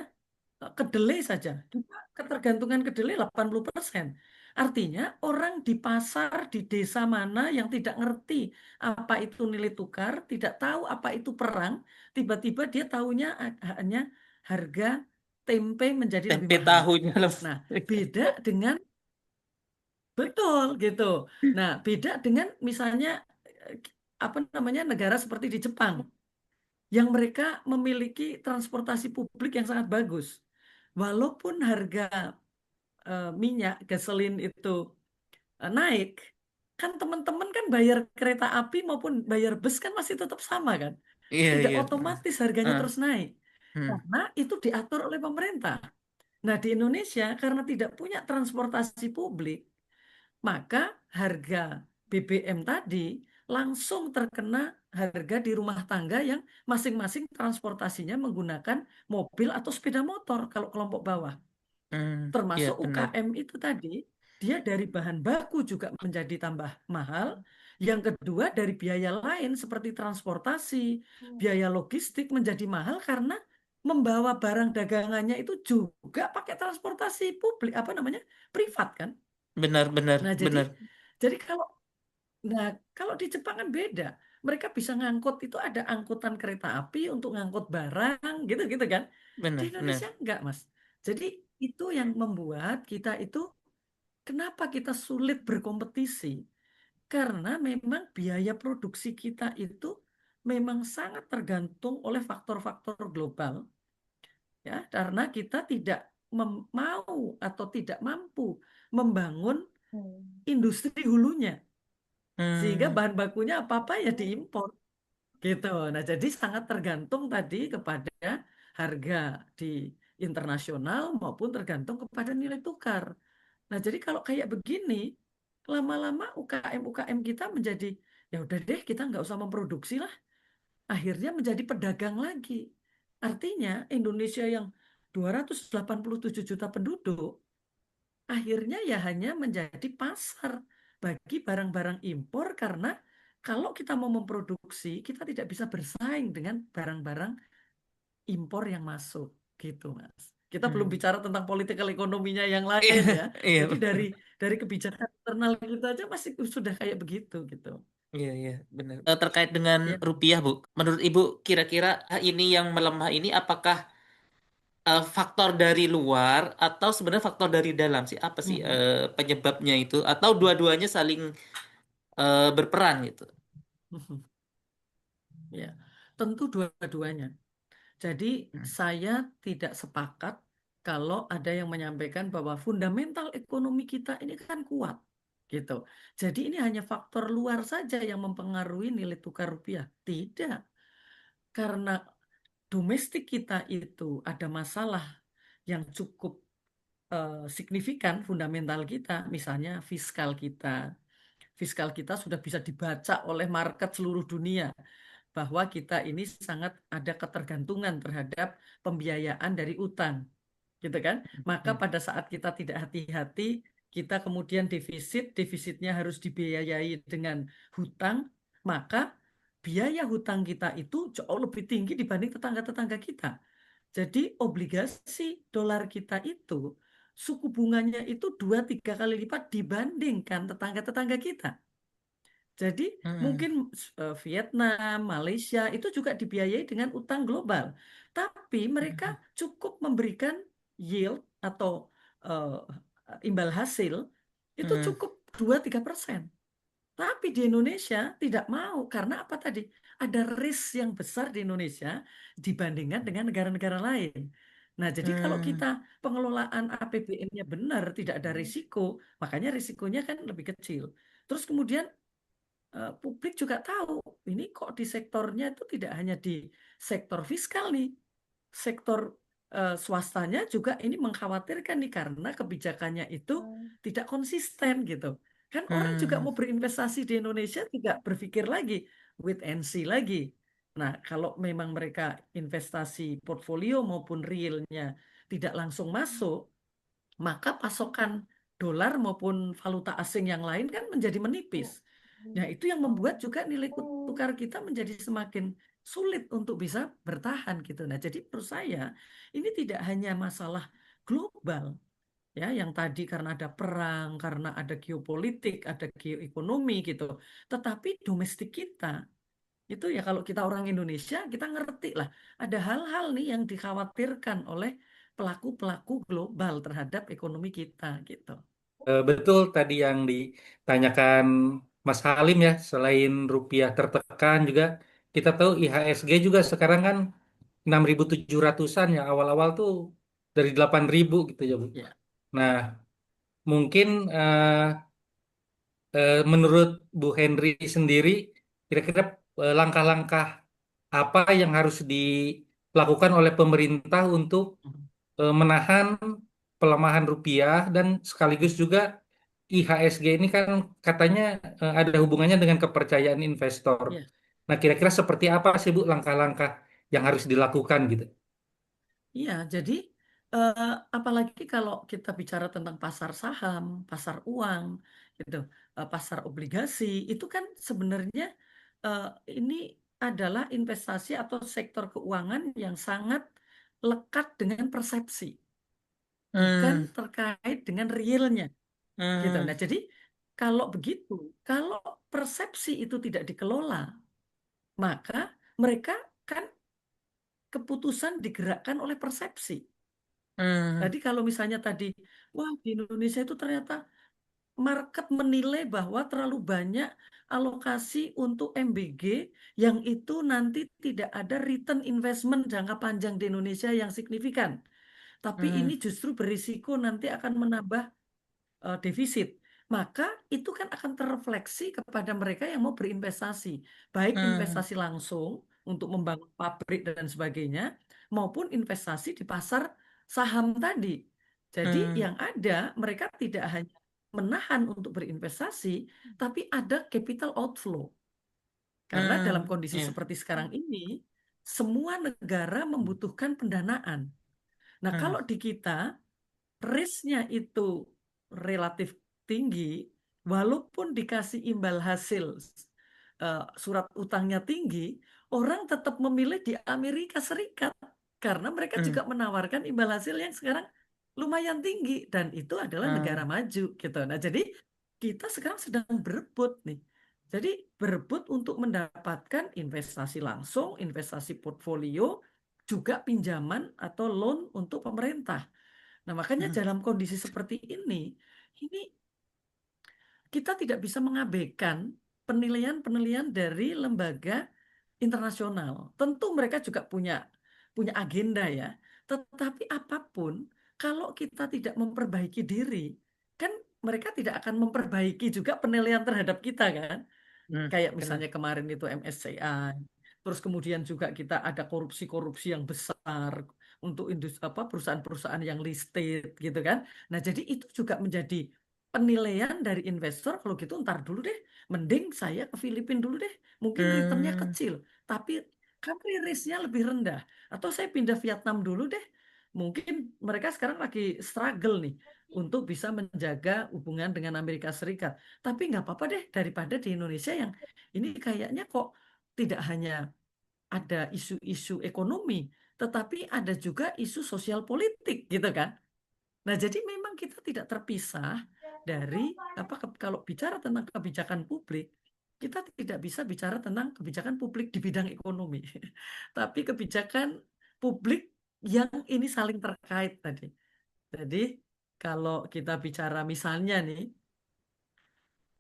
[SPEAKER 1] benar.
[SPEAKER 3] kedelai saja, kita ketergantungan kedelai 80%. Artinya orang di pasar di desa mana yang tidak ngerti apa itu nilai tukar, tidak tahu apa itu perang, tiba-tiba dia tahunya hanya harga tempe menjadi lebih
[SPEAKER 1] Tempe
[SPEAKER 3] mahal.
[SPEAKER 1] tahunya lebih.
[SPEAKER 3] Nah, beda dengan betul gitu. Nah, beda dengan misalnya eh, apa namanya negara seperti di Jepang yang mereka memiliki transportasi publik yang sangat bagus. Walaupun harga minyak, gasolin itu naik, kan teman-teman kan bayar kereta api maupun bayar bus kan masih tetap sama kan?
[SPEAKER 1] Iya,
[SPEAKER 3] Tidak
[SPEAKER 1] iya.
[SPEAKER 3] otomatis harganya
[SPEAKER 1] Ah,
[SPEAKER 3] terus naik.
[SPEAKER 1] hmm.
[SPEAKER 3] Karena itu diatur oleh pemerintah. Nah, di Indonesia karena tidak punya transportasi publik, maka harga BBM tadi langsung terkena harga di rumah tangga yang masing-masing transportasinya menggunakan mobil atau sepeda motor kalau kelompok bawah.
[SPEAKER 1] Hmm, iya
[SPEAKER 3] Termasuk
[SPEAKER 1] benar.
[SPEAKER 3] UKM itu tadi, dia dari bahan baku juga menjadi tambah mahal. Yang kedua dari biaya lain seperti transportasi, biaya logistik menjadi mahal karena membawa barang dagangannya itu juga pakai transportasi publik, apa namanya, privat kan.
[SPEAKER 1] Benar, benar,
[SPEAKER 3] Nah, jadi
[SPEAKER 1] benar.
[SPEAKER 3] jadi kalau Nah, kalau di Jepang kan beda. Mereka bisa ngangkut itu ada angkutan kereta api untuk ngangkut barang gitu-gitu kan. Di
[SPEAKER 1] Benar,
[SPEAKER 3] Indonesia
[SPEAKER 1] benar.
[SPEAKER 3] enggak, Mas. Jadi itu yang membuat kita itu kenapa kita sulit berkompetisi? Karena memang biaya produksi kita itu memang sangat tergantung oleh faktor-faktor global ya, karena kita tidak mau atau tidak mampu membangun industri hulunya sehingga
[SPEAKER 1] Hmm,
[SPEAKER 3] bahan bakunya apa-apa ya diimpor gitu. Nah, jadi sangat tergantung tadi kepada harga di internasional maupun tergantung kepada nilai tukar. Nah, jadi kalau kayak begini, lama-lama UKM-UKM kita menjadi, ya udah deh kita nggak usah memproduksi lah. Akhirnya menjadi pedagang lagi. Artinya Indonesia yang 287 juta penduduk, akhirnya ya hanya menjadi pasar bagi barang-barang impor karena kalau kita mau memproduksi, kita tidak bisa bersaing dengan barang-barang impor yang masuk, gitu, Mas. Kita belum
[SPEAKER 1] hmm.
[SPEAKER 3] bicara tentang politikal ekonominya yang
[SPEAKER 1] Iya,
[SPEAKER 3] lain ya.
[SPEAKER 1] iya,
[SPEAKER 3] Jadi dari kebijakan internal kita aja masih sudah kayak begitu gitu.
[SPEAKER 1] iya, iya, benar. Terkait dengan
[SPEAKER 3] Ya.
[SPEAKER 1] rupiah, Bu, menurut Ibu kira-kira ini yang melemah ini apakah faktor dari luar atau sebenarnya faktor dari dalam sih? Apa sih
[SPEAKER 3] Mhm.
[SPEAKER 1] penyebabnya itu? Atau dua-duanya saling berperan gitu?
[SPEAKER 3] Mhm. Ya, tentu dua-duanya. Jadi
[SPEAKER 1] Hmm.
[SPEAKER 3] saya tidak sepakat kalau ada yang menyampaikan bahwa fundamental ekonomi kita ini kan kuat, gitu. Jadi ini hanya faktor luar saja yang mempengaruhi nilai tukar rupiah. Tidak, karena domestik kita itu ada masalah yang cukup signifikan fundamental kita, misalnya fiskal kita. Fiskal kita sudah bisa dibaca oleh market seluruh dunia bahwa kita ini sangat ada ketergantungan terhadap pembiayaan dari utang, gitu kan? Maka
[SPEAKER 1] Hmm.
[SPEAKER 3] pada saat kita tidak hati-hati, kita kemudian defisitnya harus dibiayai dengan hutang, maka biaya hutang kita itu jauh lebih tinggi dibanding tetangga-tetangga kita. Jadi obligasi dolar kita itu suku bunganya itu 2-3 kali lipat dibandingkan tetangga-tetangga kita. Jadi
[SPEAKER 1] Hmm.
[SPEAKER 3] mungkin Vietnam, Malaysia itu juga dibiayai dengan utang global. Tapi mereka
[SPEAKER 1] Hmm.
[SPEAKER 3] cukup memberikan yield atau eh, imbal hasil itu
[SPEAKER 1] Hmm.
[SPEAKER 3] cukup 2-3%. Tapi di Indonesia tidak mau karena apa tadi? Ada risk yang besar di Indonesia dibandingkan dengan negara-negara lain. Nah, jadi kalau kita
[SPEAKER 1] Hmm.
[SPEAKER 3] pengelolaan APBN-nya benar, tidak ada risiko, makanya risikonya kan lebih kecil. Terus kemudian publik juga tahu ini kok di sektornya itu tidak hanya di sektor fiskal nih, sektor swastanya juga ini mengkhawatirkan nih karena kebijakannya itu tidak konsisten gitu. Kan orang juga
[SPEAKER 1] Hmm.
[SPEAKER 3] mau berinvestasi di Indonesia tidak berpikir lagi wait and see lagi. Nah, kalau memang mereka investasi portfolio maupun realnya tidak langsung masuk, maka pasokan dolar maupun valuta asing yang lain kan menjadi menipis. Nah, itu yang membuat juga nilai tukar kita menjadi semakin sulit untuk bisa bertahan gitu. Nah, jadi menurut saya ini tidak hanya masalah global ya, yang tadi karena ada perang, karena ada geopolitik, ada geoekonomi gitu. Tetapi domestik kita itu ya kalau kita orang Indonesia kita ngerti lah ada hal-hal nih yang dikhawatirkan oleh pelaku-pelaku global terhadap ekonomi kita gitu.
[SPEAKER 2] Betul tadi yang ditanyakan Mas Halim ya, selain rupiah tertekan juga kita tahu IHSG juga sekarang kan 6.700-an ya, awal-awal tuh dari 8.000 gitu ya Bu.
[SPEAKER 3] Ya.
[SPEAKER 2] Nah, mungkin menurut Bu Henry sendiri, kira-kira langkah-langkah apa yang harus dilakukan oleh pemerintah untuk menahan pelemahan rupiah dan sekaligus juga IHSG ini kan katanya ada hubungannya dengan kepercayaan investor.
[SPEAKER 3] Ya.
[SPEAKER 2] Nah, kira-kira seperti apa sih Bu langkah-langkah yang harus dilakukan gitu?
[SPEAKER 3] Iya, jadi eh, apalagi kalau kita bicara tentang pasar saham, pasar uang, gitu, pasar obligasi, itu kan sebenarnya eh, ini adalah investasi atau sektor keuangan yang sangat lekat dengan persepsi, bukan
[SPEAKER 1] Hmm.
[SPEAKER 3] terkait dengan realnya, gitu.
[SPEAKER 1] Hmm.
[SPEAKER 3] Nah, jadi kalau begitu, kalau persepsi itu tidak dikelola, maka mereka kan keputusan digerakkan oleh persepsi.
[SPEAKER 4] Hmm,
[SPEAKER 3] Jadi kalau misalnya tadi, wah di Indonesia itu ternyata market menilai bahwa terlalu banyak alokasi untuk MBG yang itu nanti tidak ada return investment jangka panjang di Indonesia yang signifikan. Tapi
[SPEAKER 4] hmm,
[SPEAKER 3] ini justru berisiko nanti akan menambah defisit. Maka itu kan akan terrefleksi kepada mereka yang mau berinvestasi, baik
[SPEAKER 4] hmm,
[SPEAKER 3] investasi langsung untuk membangun pabrik dan sebagainya, maupun investasi di pasar saham tadi. Jadi
[SPEAKER 4] hmm,
[SPEAKER 3] yang ada mereka tidak hanya menahan untuk berinvestasi, tapi ada capital outflow. Karena dalam
[SPEAKER 4] hmm,
[SPEAKER 3] kondisi
[SPEAKER 4] ya,
[SPEAKER 3] seperti sekarang ini, semua negara membutuhkan pendanaan. Nah,
[SPEAKER 4] hmm,
[SPEAKER 3] kalau di kita risknya itu relatif tinggi, walaupun dikasih imbal hasil surat utangnya tinggi, orang tetap memilih di Amerika Serikat karena mereka
[SPEAKER 4] hmm,
[SPEAKER 3] juga menawarkan imbal hasil yang sekarang lumayan tinggi dan itu adalah negara
[SPEAKER 4] hmm,
[SPEAKER 3] maju gitu. Nah, jadi kita sekarang sedang berebut nih. Jadi berebut untuk mendapatkan investasi langsung, investasi portfolio, juga pinjaman atau loan untuk pemerintah. Nah, makanya
[SPEAKER 4] hmm,
[SPEAKER 3] dalam kondisi seperti ini kita tidak bisa mengabaikan penilaian-penilaian dari lembaga internasional. Tentu mereka juga punya punya agenda ya. Tetapi apapun, kalau kita tidak memperbaiki diri, kan mereka tidak akan memperbaiki juga penilaian terhadap kita kan.
[SPEAKER 4] hmm,
[SPEAKER 3] Kayak
[SPEAKER 4] benar.
[SPEAKER 3] misalnya kemarin itu MSCI, terus kemudian juga kita ada korupsi-korupsi yang besar untuk industri apa perusahaan-perusahaan yang listed gitu kan. Nah, jadi itu juga menjadi penilaian dari investor kalau gitu ntar dulu deh, mending saya ke Filipina dulu deh. Mungkin returnnya
[SPEAKER 4] Hmm,
[SPEAKER 3] kecil, tapi country risk-nya lebih rendah. Atau saya pindah Vietnam dulu deh. Mungkin mereka sekarang lagi struggle nih untuk bisa menjaga hubungan dengan Amerika Serikat. Tapi nggak apa-apa deh daripada di Indonesia yang ini kayaknya kok tidak hanya ada isu-isu ekonomi, tetapi ada juga isu sosial politik gitu kan. Nah, jadi memang kita tidak terpisah dari kalau bicara tentang kebijakan publik, kita tidak bisa bicara tentang kebijakan publik di bidang ekonomi. Tapi kebijakan publik yang ini saling terkait tadi. Jadi kalau kita bicara misalnya nih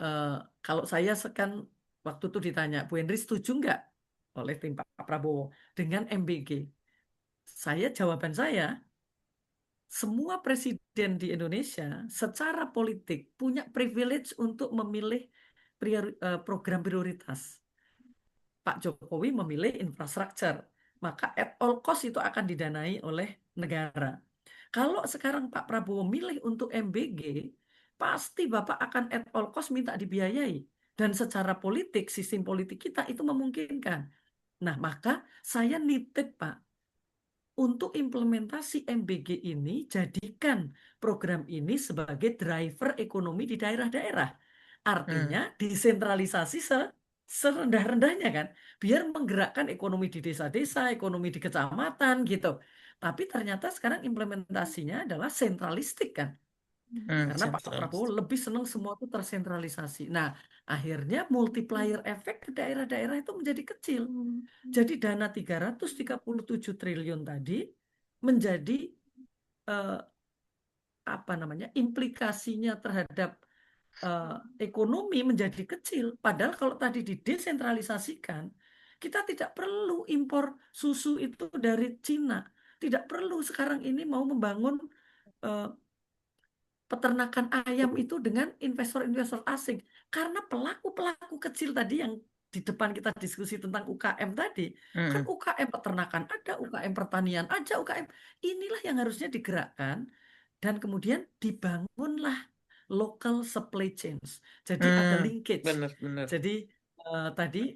[SPEAKER 3] eh, kalau saya kan waktu itu ditanya, Bu Henry setuju nggak oleh tim Pak Prabowo dengan MBG? Jawaban saya, semua presiden di Indonesia secara politik punya privilege untuk memilih program prioritas. Pak Jokowi memilih infrastruktur, maka at all cost itu akan didanai oleh negara. Kalau sekarang Pak Prabowo milih untuk MBG, pasti Bapak akan at all cost minta dibiayai. Dan secara politik, sistem politik kita itu memungkinkan. Nah, maka saya nitip Pak, untuk implementasi MBG ini, jadikan program ini sebagai driver ekonomi di daerah-daerah.
[SPEAKER 4] hmm,
[SPEAKER 3] Artinya desentralisasi serendah-rendahnya kan, biar menggerakkan ekonomi di desa-desa, ekonomi di kecamatan gitu. Tapi ternyata sekarang implementasinya adalah sentralistik kan. Karena Pak Prabowo
[SPEAKER 4] sentralis.
[SPEAKER 3] lebih senang semua itu tersentralisasi. Nah, akhirnya multiplier efek ke daerah-daerah itu menjadi kecil. Jadi dana 337 triliun tadi menjadi eh, apa namanya implikasinya terhadap eh, ekonomi menjadi kecil. Padahal kalau tadi didesentralisasikan, kita tidak perlu impor susu itu dari Cina. Tidak perlu sekarang ini mau membangun eh, peternakan ayam itu dengan investor-investor asing. Karena pelaku-pelaku kecil tadi yang di depan kita diskusi tentang UKM tadi, kan
[SPEAKER 4] Hmm,
[SPEAKER 3] UKM peternakan ada, UKM pertanian aja, UKM inilah yang harusnya digerakkan dan kemudian dibangunlah local supply chains. Jadi ada
[SPEAKER 4] hmm,
[SPEAKER 3] linkage.
[SPEAKER 4] benar, benar,
[SPEAKER 3] Jadi tadi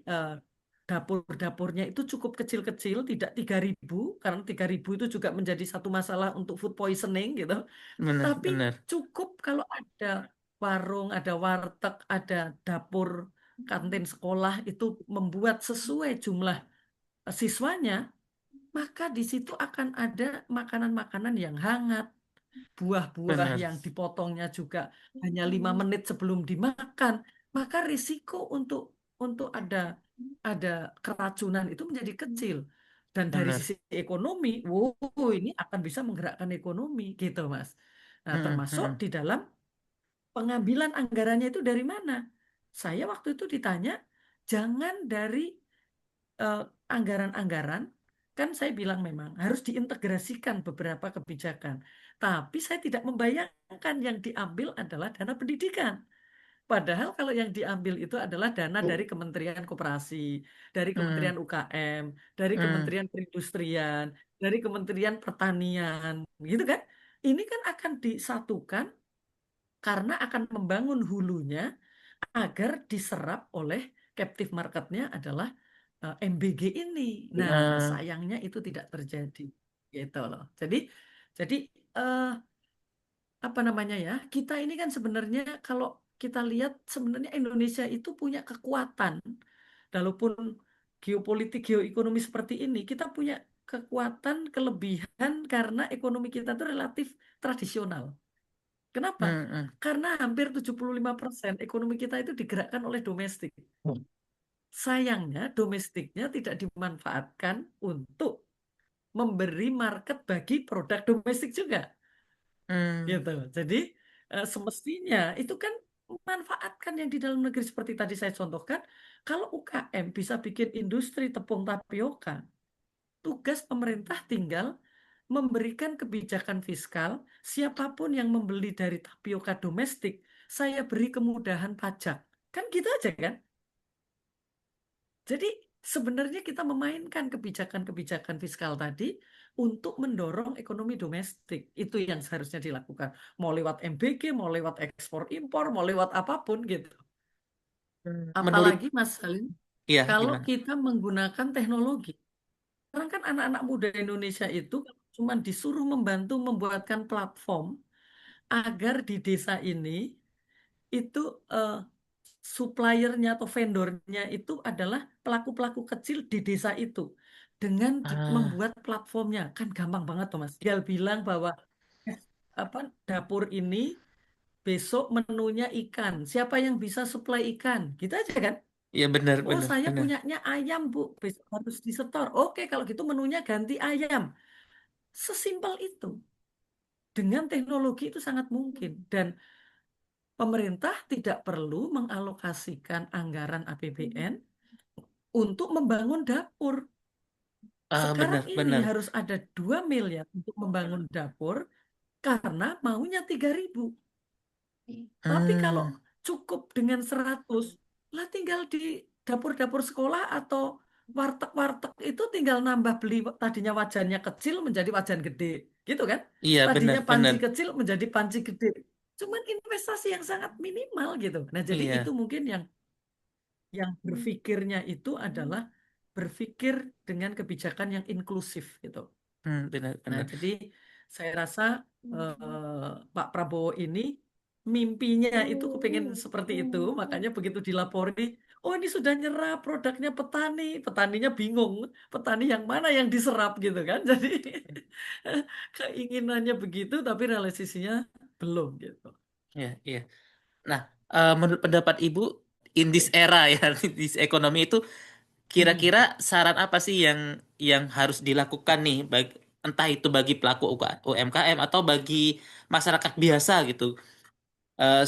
[SPEAKER 3] dapur-dapurnya itu cukup kecil-kecil, tidak 3.000 karena 3.000 itu juga menjadi satu masalah untuk food poisoning gitu.
[SPEAKER 4] benar,
[SPEAKER 3] Tapi
[SPEAKER 4] benar.
[SPEAKER 3] cukup kalau ada warung, ada warteg, ada dapur kantin sekolah itu membuat sesuai jumlah siswanya, maka di situ akan ada makanan-makanan yang hangat, buah-buah
[SPEAKER 4] Benar.
[SPEAKER 3] yang dipotongnya juga hanya 5 menit sebelum dimakan, maka risiko untuk ada keracunan itu menjadi kecil. Dan dari
[SPEAKER 4] Benar.
[SPEAKER 3] sisi ekonomi, wow, ini akan bisa menggerakkan ekonomi gitu, Mas. Nah,
[SPEAKER 4] Mm,
[SPEAKER 3] termasuk
[SPEAKER 4] mm,
[SPEAKER 3] di dalam pengambilan anggarannya itu dari mana? Saya waktu itu ditanya, jangan dari eh, anggaran-anggaran, kan saya bilang memang harus diintegrasikan beberapa kebijakan. Tapi saya tidak membayangkan yang diambil adalah dana pendidikan. Padahal kalau yang diambil itu adalah dana dari Kementerian Koperasi, dari
[SPEAKER 4] mm,
[SPEAKER 3] Kementerian UKM, dari
[SPEAKER 4] mm,
[SPEAKER 3] Kementerian Perindustrian, dari Kementerian Pertanian, gitu kan? Ini kan akan disatukan karena akan membangun hulunya agar diserap oleh captive marketnya adalah MBG ini. Nah,
[SPEAKER 4] mm.
[SPEAKER 3] sayangnya itu tidak terjadi, gitu loh. Jadi eh, apa namanya ya? Kita ini kan sebenarnya kalau kita lihat sebenarnya Indonesia itu punya kekuatan, walaupun geopolitik geoekonomi seperti ini, kita punya kekuatan kelebihan karena ekonomi kita itu relatif tradisional. Kenapa?
[SPEAKER 4] Mm, mm.
[SPEAKER 3] Karena hampir 75% ekonomi kita itu digerakkan oleh domestik. Sayangnya domestiknya tidak dimanfaatkan untuk memberi market bagi produk domestik juga,
[SPEAKER 4] Mm.
[SPEAKER 3] gitu. Jadi semestinya itu kan memanfaatkan yang di dalam negeri seperti tadi saya contohkan. Kalau UKM bisa bikin industri tepung tapioka, tugas pemerintah tinggal memberikan kebijakan fiskal. Siapapun yang membeli dari tapioka domestik, saya beri kemudahan pajak. Kan gitu aja kan? Jadi sebenarnya kita memainkan kebijakan-kebijakan fiskal tadi untuk mendorong ekonomi domestik. Itu yang seharusnya dilakukan. Mau lewat MBG, mau lewat ekspor impor, mau lewat apapun gitu.
[SPEAKER 4] Menurut,
[SPEAKER 3] Apalagi Mas Salim,
[SPEAKER 4] ya
[SPEAKER 3] kalau
[SPEAKER 4] gimana?
[SPEAKER 3] kita menggunakan teknologi. Sekarang kan anak-anak muda Indonesia itu cuma disuruh membantu membuatkan platform agar di desa ini itu eh, suppliernya atau vendornya itu adalah pelaku-pelaku kecil di desa itu. Dengan
[SPEAKER 4] Ah,
[SPEAKER 3] membuat platformnya, kan gampang banget tuh Mas. Tinggal bilang bahwa eh, apa dapur ini besok menunya ikan. Siapa yang bisa supply ikan? Gitu aja kan?
[SPEAKER 4] ya benar,
[SPEAKER 3] Oh,
[SPEAKER 4] benar,
[SPEAKER 3] saya
[SPEAKER 4] benar.
[SPEAKER 3] punyanya ayam, Bu. Besok harus disetor. Oke, kalau gitu menunya ganti ayam. Sesimpel itu. Dengan teknologi itu sangat mungkin. Dan pemerintah tidak perlu mengalokasikan anggaran APBN untuk membangun dapur. Sekarang
[SPEAKER 4] Benar,
[SPEAKER 3] ini
[SPEAKER 4] benar.
[SPEAKER 3] harus ada 2 miliar untuk membangun dapur karena maunya 3.000. Tapi kalau
[SPEAKER 4] Hmm,
[SPEAKER 3] cukup dengan 100, lah tinggal di dapur-dapur sekolah atau warteg-warteg itu tinggal nambah beli tadinya wajannya kecil menjadi wajan gede. Gitu kan?
[SPEAKER 4] iya benar,
[SPEAKER 3] Tadinya panci
[SPEAKER 4] benar.
[SPEAKER 3] kecil menjadi panci gede. Cuman investasi yang sangat minimal gitu. Nah, jadi itu
[SPEAKER 4] Iya,
[SPEAKER 3] mungkin yang berpikirnya itu adalah berpikir dengan kebijakan yang inklusif gitu.
[SPEAKER 4] benar,
[SPEAKER 3] Nah,
[SPEAKER 4] benar.
[SPEAKER 3] jadi saya rasa Pak Prabowo ini mimpinya itu kepengen seperti itu, makanya begitu dilapori, oh ini sudah nyerap produknya petani, petaninya bingung, petani yang mana yang diserap gitu kan. Jadi keinginannya begitu, tapi realisasinya belum gitu.
[SPEAKER 4] Iya, iya. Nah, menurut pendapat Ibu, in this
[SPEAKER 3] Oke.
[SPEAKER 4] era ya, in this ekonomi itu
[SPEAKER 3] Hmm.
[SPEAKER 4] kira-kira saran apa sih yang harus dilakukan nih, bagi, entah itu bagi pelaku UMKM atau bagi masyarakat biasa gitu,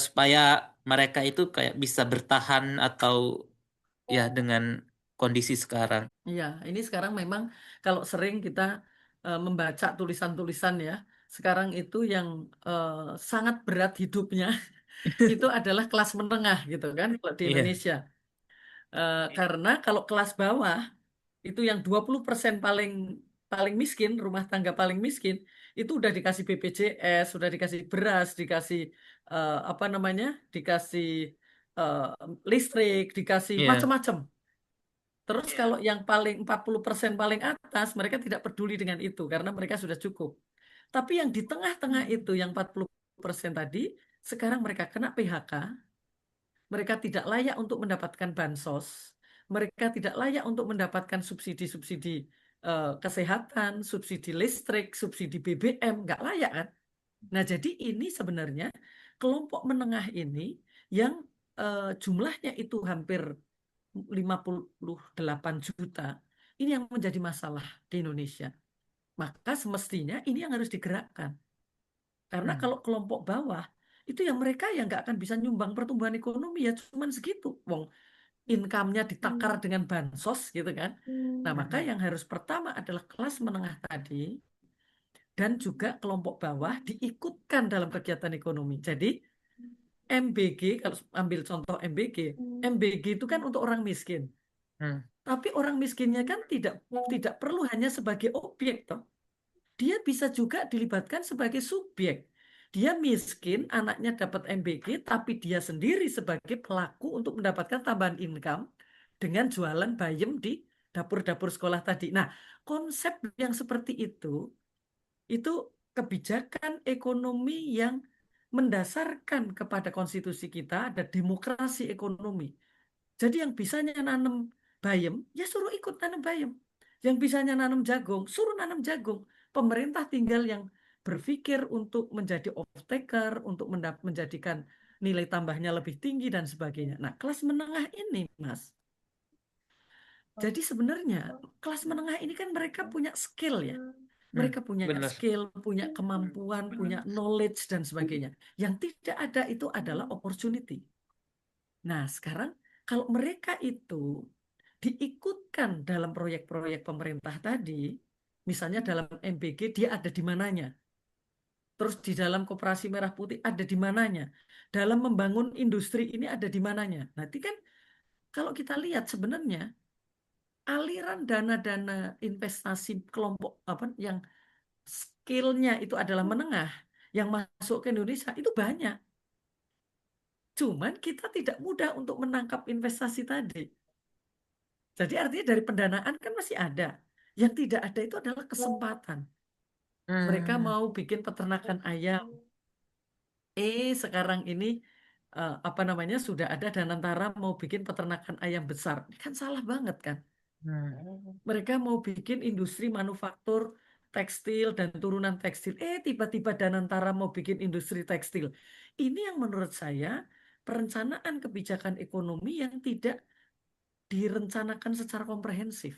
[SPEAKER 4] supaya mereka itu kayak bisa bertahan atau ya dengan kondisi sekarang.
[SPEAKER 3] Iya, ini sekarang memang kalau sering kita membaca tulisan-tulisan ya, sekarang itu yang eh, sangat berat hidupnya itu adalah kelas menengah gitu kan kalau di
[SPEAKER 4] Iya,
[SPEAKER 3] Indonesia. Karena kalau kelas bawah itu yang 20% paling paling miskin, rumah tangga paling miskin, itu udah dikasih BPJS, sudah dikasih beras, dikasih apa namanya? Dikasih eh, listrik, dikasih
[SPEAKER 4] iya.
[SPEAKER 3] macam-macam. Terus kalau yang paling 40% paling atas, mereka tidak peduli dengan itu karena mereka sudah cukup. Tapi yang di tengah-tengah itu, yang 40% tadi, sekarang mereka kena PHK, mereka tidak layak untuk mendapatkan bansos, mereka tidak layak untuk mendapatkan subsidi-subsidi kesehatan, subsidi listrik, subsidi BBM, nggak layak kan? Nah, jadi ini sebenarnya kelompok menengah ini yang jumlahnya itu hampir 58 juta, ini yang menjadi masalah di Indonesia. Maka semestinya ini yang harus digerakkan. Karena
[SPEAKER 4] Hmm.
[SPEAKER 3] kalau kelompok bawah, itu yang mereka yang nggak akan bisa nyumbang pertumbuhan ekonomi ya cuman segitu. Wong income-nya ditakar dengan bansos gitu kan. Nah, maka yang harus pertama adalah kelas menengah tadi dan juga kelompok bawah diikutkan dalam kegiatan ekonomi. Jadi MBG, kalau ambil contoh MBG itu kan untuk orang miskin.
[SPEAKER 4] Hmm.
[SPEAKER 3] Tapi orang miskinnya kan tidak perlu hanya sebagai objek toh. Dia bisa juga dilibatkan sebagai subjek. Dia miskin, anaknya dapat MBG, tapi dia sendiri sebagai pelaku untuk mendapatkan tambahan income dengan jualan bayam di dapur-dapur sekolah tadi. Nah, konsep yang seperti itu kebijakan ekonomi yang mendasarkan kepada konstitusi kita ada demokrasi ekonomi. Jadi yang bisanya nanam bayam, ya suruh ikut nanam bayam. Yang bisanya nanam jagung, suruh nanam jagung. Pemerintah tinggal yang berpikir untuk menjadi off-taker, untuk menjadikan nilai tambahnya lebih tinggi dan sebagainya. Nah, kelas menengah ini, Mas. Jadi sebenarnya kelas menengah ini kan mereka punya skill ya.
[SPEAKER 4] Hmm.
[SPEAKER 3] Mereka punya
[SPEAKER 4] Benar.
[SPEAKER 3] skill, punya kemampuan, punya knowledge dan sebagainya. Yang tidak ada itu adalah opportunity. Nah, sekarang kalau mereka itu diikutkan dalam proyek-proyek pemerintah tadi, misalnya dalam MBG dia ada di mananya, terus di dalam Koperasi Merah Putih ada di mananya, dalam membangun industri ini ada di mananya. Nanti kan kalau kita lihat sebenarnya aliran dana-dana investasi kelompok apa yang skillnya itu adalah menengah yang masuk ke Indonesia itu banyak. Cuman kita tidak mudah untuk menangkap investasi tadi. Jadi artinya dari pendanaan kan masih ada. Yang tidak ada itu adalah kesempatan. Mereka
[SPEAKER 4] Hmm.
[SPEAKER 3] mau bikin peternakan ayam. Sekarang ini apa namanya sudah ada Danantara mau bikin peternakan ayam besar. Ini kan salah banget kan.
[SPEAKER 4] Hmm.
[SPEAKER 3] Mereka mau bikin industri manufaktur tekstil dan turunan tekstil. Tiba-tiba Danantara mau bikin industri tekstil. Ini yang menurut saya perencanaan kebijakan ekonomi yang tidak direncanakan secara komprehensif.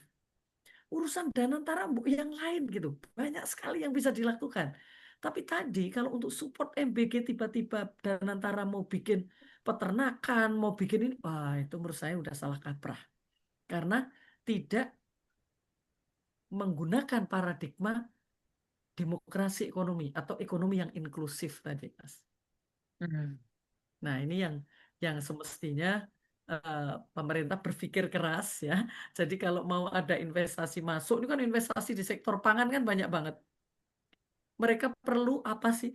[SPEAKER 3] Urusan Danantara yang lain gitu. Banyak sekali yang bisa dilakukan. Tapi tadi kalau untuk support MBG tiba-tiba Danantara mau bikin peternakan, mau bikin ini, wah itu menurut saya udah salah kaprah. Karena tidak menggunakan paradigma demokrasi ekonomi atau ekonomi yang inklusif tadi, Mas.
[SPEAKER 4] Hmm.
[SPEAKER 3] Nah, ini yang semestinya eh, pemerintah berpikir keras ya. Jadi kalau mau ada investasi masuk, ini kan investasi di sektor pangan kan banyak banget. Mereka perlu apa sih?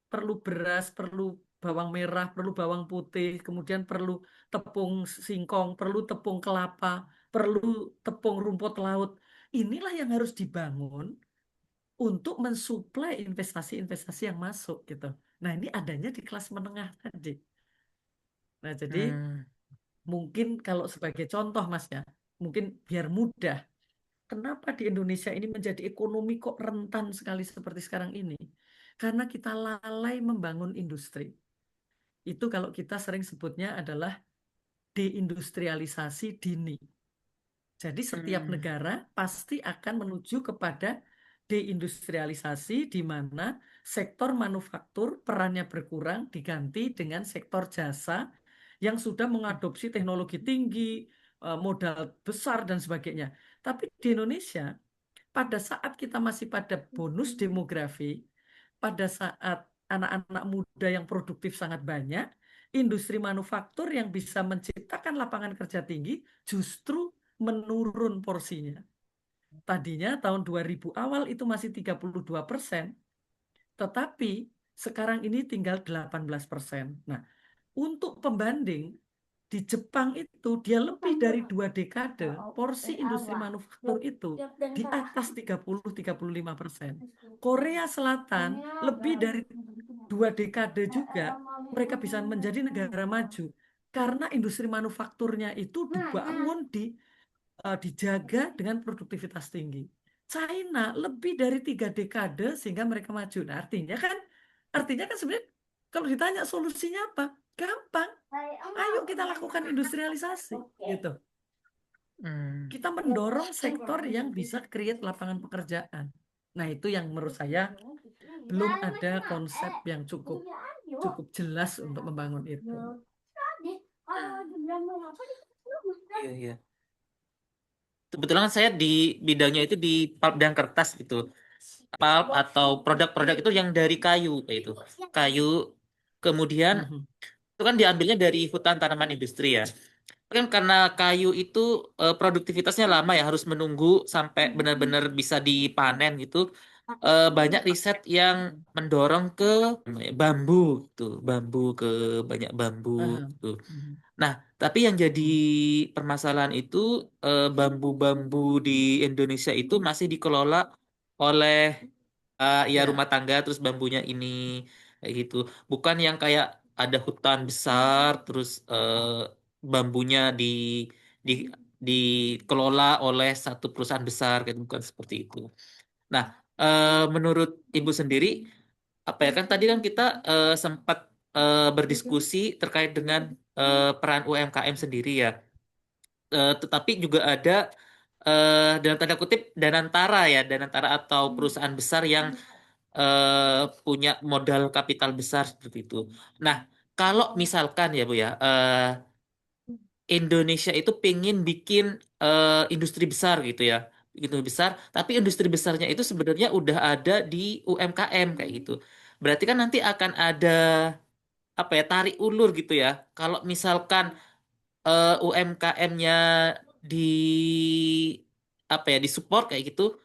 [SPEAKER 3] Perlu beras, perlu bawang merah, perlu bawang putih, kemudian perlu tepung singkong, perlu tepung kelapa, perlu tepung rumput laut. Inilah yang harus dibangun untuk mensuplai investasi-investasi yang masuk gitu. Nah, ini adanya di kelas menengah tadi. Nah, jadi
[SPEAKER 4] Hmm.
[SPEAKER 3] mungkin kalau sebagai contoh Mas ya, mungkin biar mudah. Kenapa di Indonesia ini menjadi ekonomi kok rentan sekali seperti sekarang ini? Karena kita lalai membangun industri. Itu kalau kita sering sebutnya adalah deindustrialisasi dini. Jadi setiap
[SPEAKER 4] Hmm.
[SPEAKER 3] negara pasti akan menuju kepada deindustrialisasi di mana sektor manufaktur perannya berkurang diganti dengan sektor jasa yang sudah mengadopsi teknologi tinggi, modal besar dan sebagainya. Tapi di Indonesia pada saat kita masih pada bonus demografi, pada saat anak-anak muda yang produktif sangat banyak, industri manufaktur yang bisa menciptakan lapangan kerja tinggi justru menurun porsinya. Tadinya tahun 2000 awal itu masih 32%, tetapi sekarang ini tinggal 18%. Nah, untuk pembanding, di Jepang itu dia lebih dari 2 dekade porsi industri manufaktur itu di atas 30-35%. Korea Selatan lebih dari 2 dekade juga mereka bisa menjadi negara maju karena industri manufakturnya itu dibangun dijaga dengan produktivitas tinggi. China lebih dari 3 dekade sehingga mereka maju. Nah, artinya kan sebenarnya kalau ditanya solusinya apa? Gampang. Ayo kita lakukan industrialisasi, gitu.
[SPEAKER 4] Hmm.
[SPEAKER 3] Kita mendorong sektor yang bisa create lapangan pekerjaan. Nah, itu yang menurut saya belum ada konsep yang cukup jelas untuk membangun itu.
[SPEAKER 4] Iya, iya. Kebetulan kan saya di bidangnya itu di pulp dan kertas gitu. Pulp atau produk-produk itu yang dari kayu kayak itu. Kayu kemudian
[SPEAKER 3] Mhm.
[SPEAKER 4] itu kan diambilnya dari hutan tanaman industri ya. Kan karena kayu itu produktivitasnya lama ya, harus menunggu sampai benar-benar bisa dipanen gitu. Banyak riset yang mendorong ke bambu gitu, bambu ke banyak bambu
[SPEAKER 3] Aha.
[SPEAKER 4] gitu.
[SPEAKER 3] Mhm.
[SPEAKER 4] Nah, tapi yang jadi permasalahan itu bambu-bambu di Indonesia itu masih dikelola oleh ya
[SPEAKER 3] Ya.
[SPEAKER 4] rumah tangga, terus bambunya ini kayak gitu. Bukan yang kayak ada hutan besar terus bambunya di dikelola oleh satu perusahaan besar kan, bukan seperti itu. Nah, menurut Ibu sendiri apa ya, kan tadi kan kita sempat berdiskusi terkait dengan peran UMKM sendiri ya. Tetapi juga ada dalam tanda kutip danantara ya, danantara atau perusahaan besar yang punya modal kapital besar seperti itu. Nah, kalau misalkan ya Bu ya, Indonesia itu pengen bikin industri besar gitu ya, industri besar, tapi industri besarnya itu sebenarnya udah ada di UMKM kayak gitu. Berarti kan nanti akan ada apa ya, tarik ulur gitu ya. Kalau misalkan UMKM-nya di apa ya, disupport kayak gitu,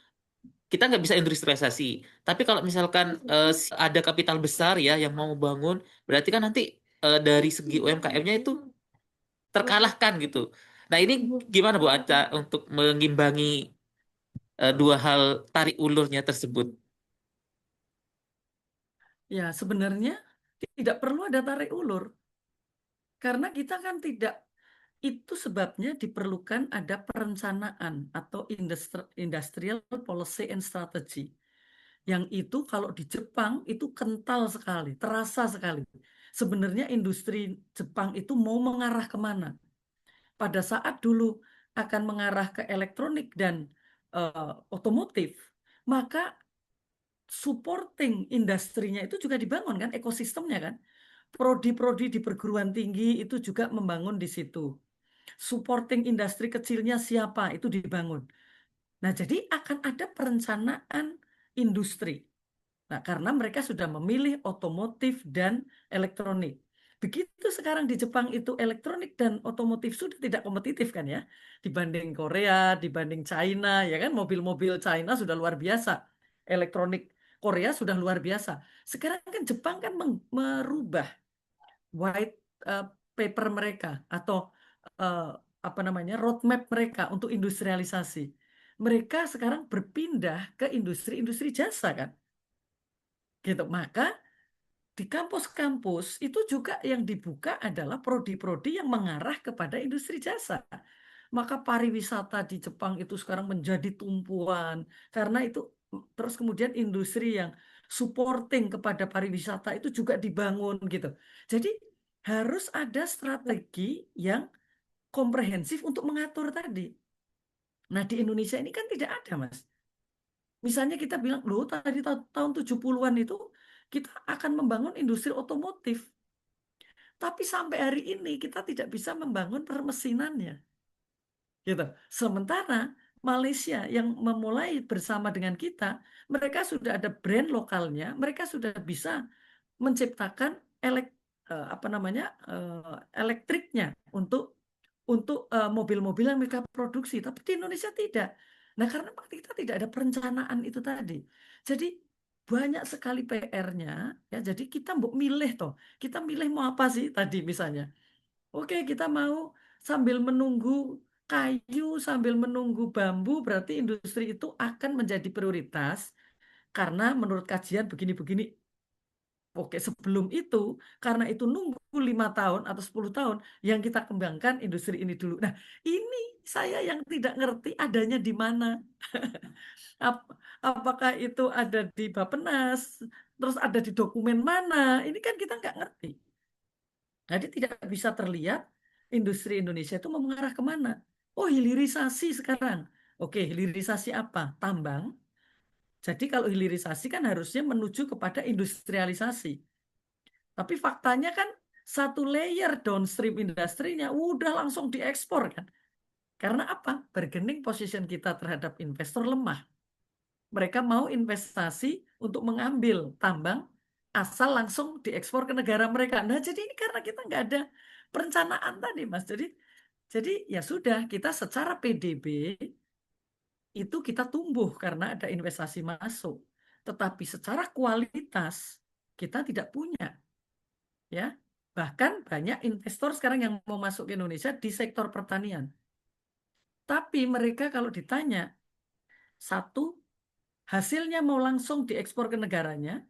[SPEAKER 4] kita nggak bisa industrialisasi. Tapi kalau misalkan ada kapital besar ya yang mau bangun, berarti kan nanti dari segi UMKM-nya itu terkalahkan gitu. Nah ini gimana Bu Aca untuk mengimbangi dua hal tarik ulurnya tersebut?
[SPEAKER 3] Ya, sebenarnya tidak perlu ada tarik ulur. Karena kita kan tidak, itu sebabnya diperlukan ada perencanaan atau industrial policy and strategy. Yang itu kalau di Jepang itu kental sekali, terasa sekali. Sebenarnya industri Jepang itu mau mengarah kemana? Pada saat dulu akan mengarah ke elektronik dan otomotif, maka supporting industrinya itu juga dibangun kan, ekosistemnya kan. Prodi-prodi di perguruan tinggi itu juga membangun di situ. Supporting industri kecilnya siapa itu dibangun. Nah, jadi akan ada perencanaan industri. Nah, karena mereka sudah memilih otomotif dan elektronik. Begitu sekarang di Jepang itu elektronik dan otomotif sudah tidak kompetitif kan ya. Dibanding Korea, dibanding China, ya kan mobil-mobil China sudah luar biasa. Elektronik Korea sudah luar biasa. Sekarang kan Jepang kan merubah white eh, paper mereka atau eh, apa namanya roadmap mereka untuk industrialisasi. Mereka sekarang berpindah ke industri-industri jasa kan, gitu. Maka di kampus-kampus itu juga yang dibuka adalah prodi-prodi yang mengarah kepada industri jasa. Maka pariwisata di Jepang itu sekarang menjadi tumpuan karena itu, terus kemudian industri yang supporting kepada pariwisata itu juga dibangun gitu. Jadi harus ada strategi yang komprehensif untuk mengatur tadi. Nah, di Indonesia ini kan tidak ada, Mas. Misalnya kita bilang, loh tadi tahun 70-an itu kita akan membangun industri otomotif. Tapi sampai hari ini kita tidak bisa membangun permesinannya. Gitu. Sementara Malaysia yang memulai bersama dengan kita, mereka sudah ada brand lokalnya, mereka sudah bisa menciptakan apa namanya elektriknya untuk mobil-mobil yang mereka produksi. Tapi di Indonesia tidak. Nah, karena kita tidak ada perencanaan itu tadi. Jadi banyak sekali PR-nya ya. Jadi kita mau milih toh. Kita milih mau apa sih tadi misalnya. Oke, kita mau sambil menunggu kayu, sambil menunggu bambu, berarti industri itu akan menjadi prioritas karena menurut kajian begini-begini. Oke, sebelum itu, karena itu nunggu 5 tahun atau 10 tahun, yang kita kembangkan industri ini dulu. Nah, ini saya yang tidak ngerti adanya di mana. Apakah itu ada di Bappenas, terus ada di dokumen mana? Ini kan kita nggak ngerti. Jadi tidak bisa terlihat industri Indonesia itu mau mengarah kemana. Oh, hilirisasi sekarang. Oke, hilirisasi apa? Tambang. Jadi kalau hilirisasi kan harusnya menuju kepada industrialisasi. Tapi faktanya kan satu layer downstream industrinya udah langsung diekspor kan. Karena apa? Bargaining position kita terhadap investor lemah. Mereka mau investasi untuk mengambil tambang asal langsung diekspor ke negara mereka. Nah, jadi ini karena kita nggak ada perencanaan tadi, Mas. Jadi ya sudah, kita secara PDB itu kita tumbuh karena ada investasi masuk. Tetapi secara kualitas kita tidak punya, ya. Bahkan banyak investor sekarang yang mau masuk ke Indonesia di sektor pertanian. Tapi mereka kalau ditanya, satu, hasilnya mau langsung diekspor ke negaranya.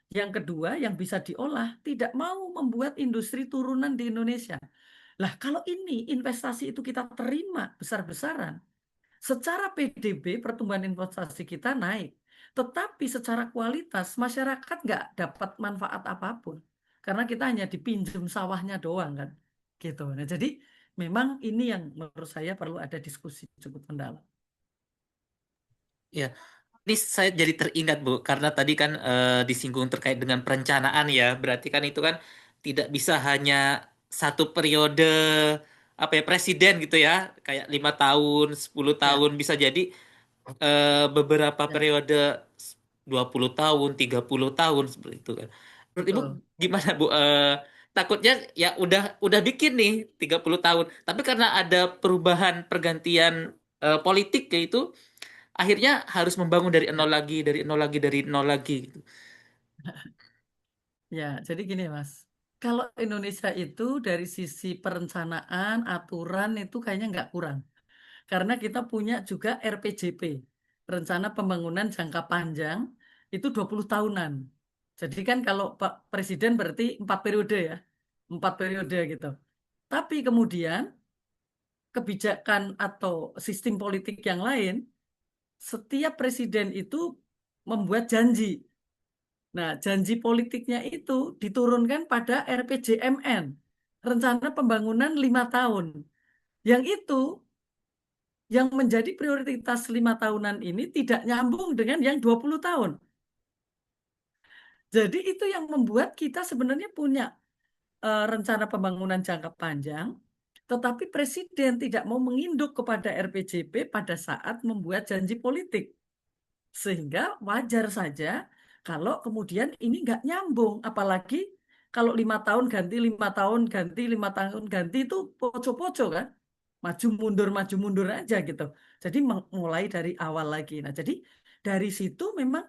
[SPEAKER 3] Yang kedua, yang bisa diolah, tidak mau membuat industri turunan di Indonesia. Lah, kalau ini investasi itu kita terima besar-besaran, secara PDB pertumbuhan investasi kita naik. Tetapi secara kualitas masyarakat nggak dapat manfaat apapun. Karena kita hanya dipinjam sawahnya doang kan. Gitu. Nah, jadi memang ini yang menurut saya perlu ada diskusi cukup mendalam.
[SPEAKER 4] Ya, ini saya jadi teringat Bu, karena tadi kan disinggung terkait dengan perencanaan ya. Berarti kan itu kan tidak bisa hanya satu periode apa ya presiden gitu ya, kayak 5 tahun, 10
[SPEAKER 3] Ya,
[SPEAKER 4] tahun bisa jadi beberapa
[SPEAKER 3] ya,
[SPEAKER 4] periode 20 tahun, 30 tahun seperti itu kan. Menurut Ibu
[SPEAKER 3] betul.
[SPEAKER 4] gimana Bu? Takutnya ya udah bikin nih 30 tahun, tapi karena ada perubahan pergantian politik kayak itu akhirnya harus membangun dari
[SPEAKER 3] Ya,
[SPEAKER 4] nol lagi, dari nol lagi, dari nol lagi gitu.
[SPEAKER 3] ya, jadi gini Mas. Kalau Indonesia itu dari sisi perencanaan, aturan itu kayaknya nggak kurang. Karena kita punya juga RPJP, Rencana Pembangunan Jangka Panjang, itu 20 tahunan. Jadi kan kalau Pak Presiden berarti 4 periode ya, 4 periode gitu. Tapi kemudian kebijakan atau sistem politik yang lain, setiap presiden itu membuat janji. Nah, janji politiknya itu diturunkan pada RPJMN, Rencana Pembangunan 5 tahun. Yang itu yang menjadi prioritas 5 tahunan ini tidak nyambung dengan yang 20 tahun. Jadi itu yang membuat kita sebenarnya punya rencana pembangunan jangka panjang, tetapi Presiden tidak mau menginduk kepada RPJP pada saat membuat janji politik. Sehingga wajar saja kalau kemudian ini nggak nyambung, apalagi kalau 5 tahun ganti, 5 tahun ganti, 5 tahun ganti itu poco-poco kan, maju mundur aja gitu. Jadi mulai dari awal lagi. Nah, jadi dari situ memang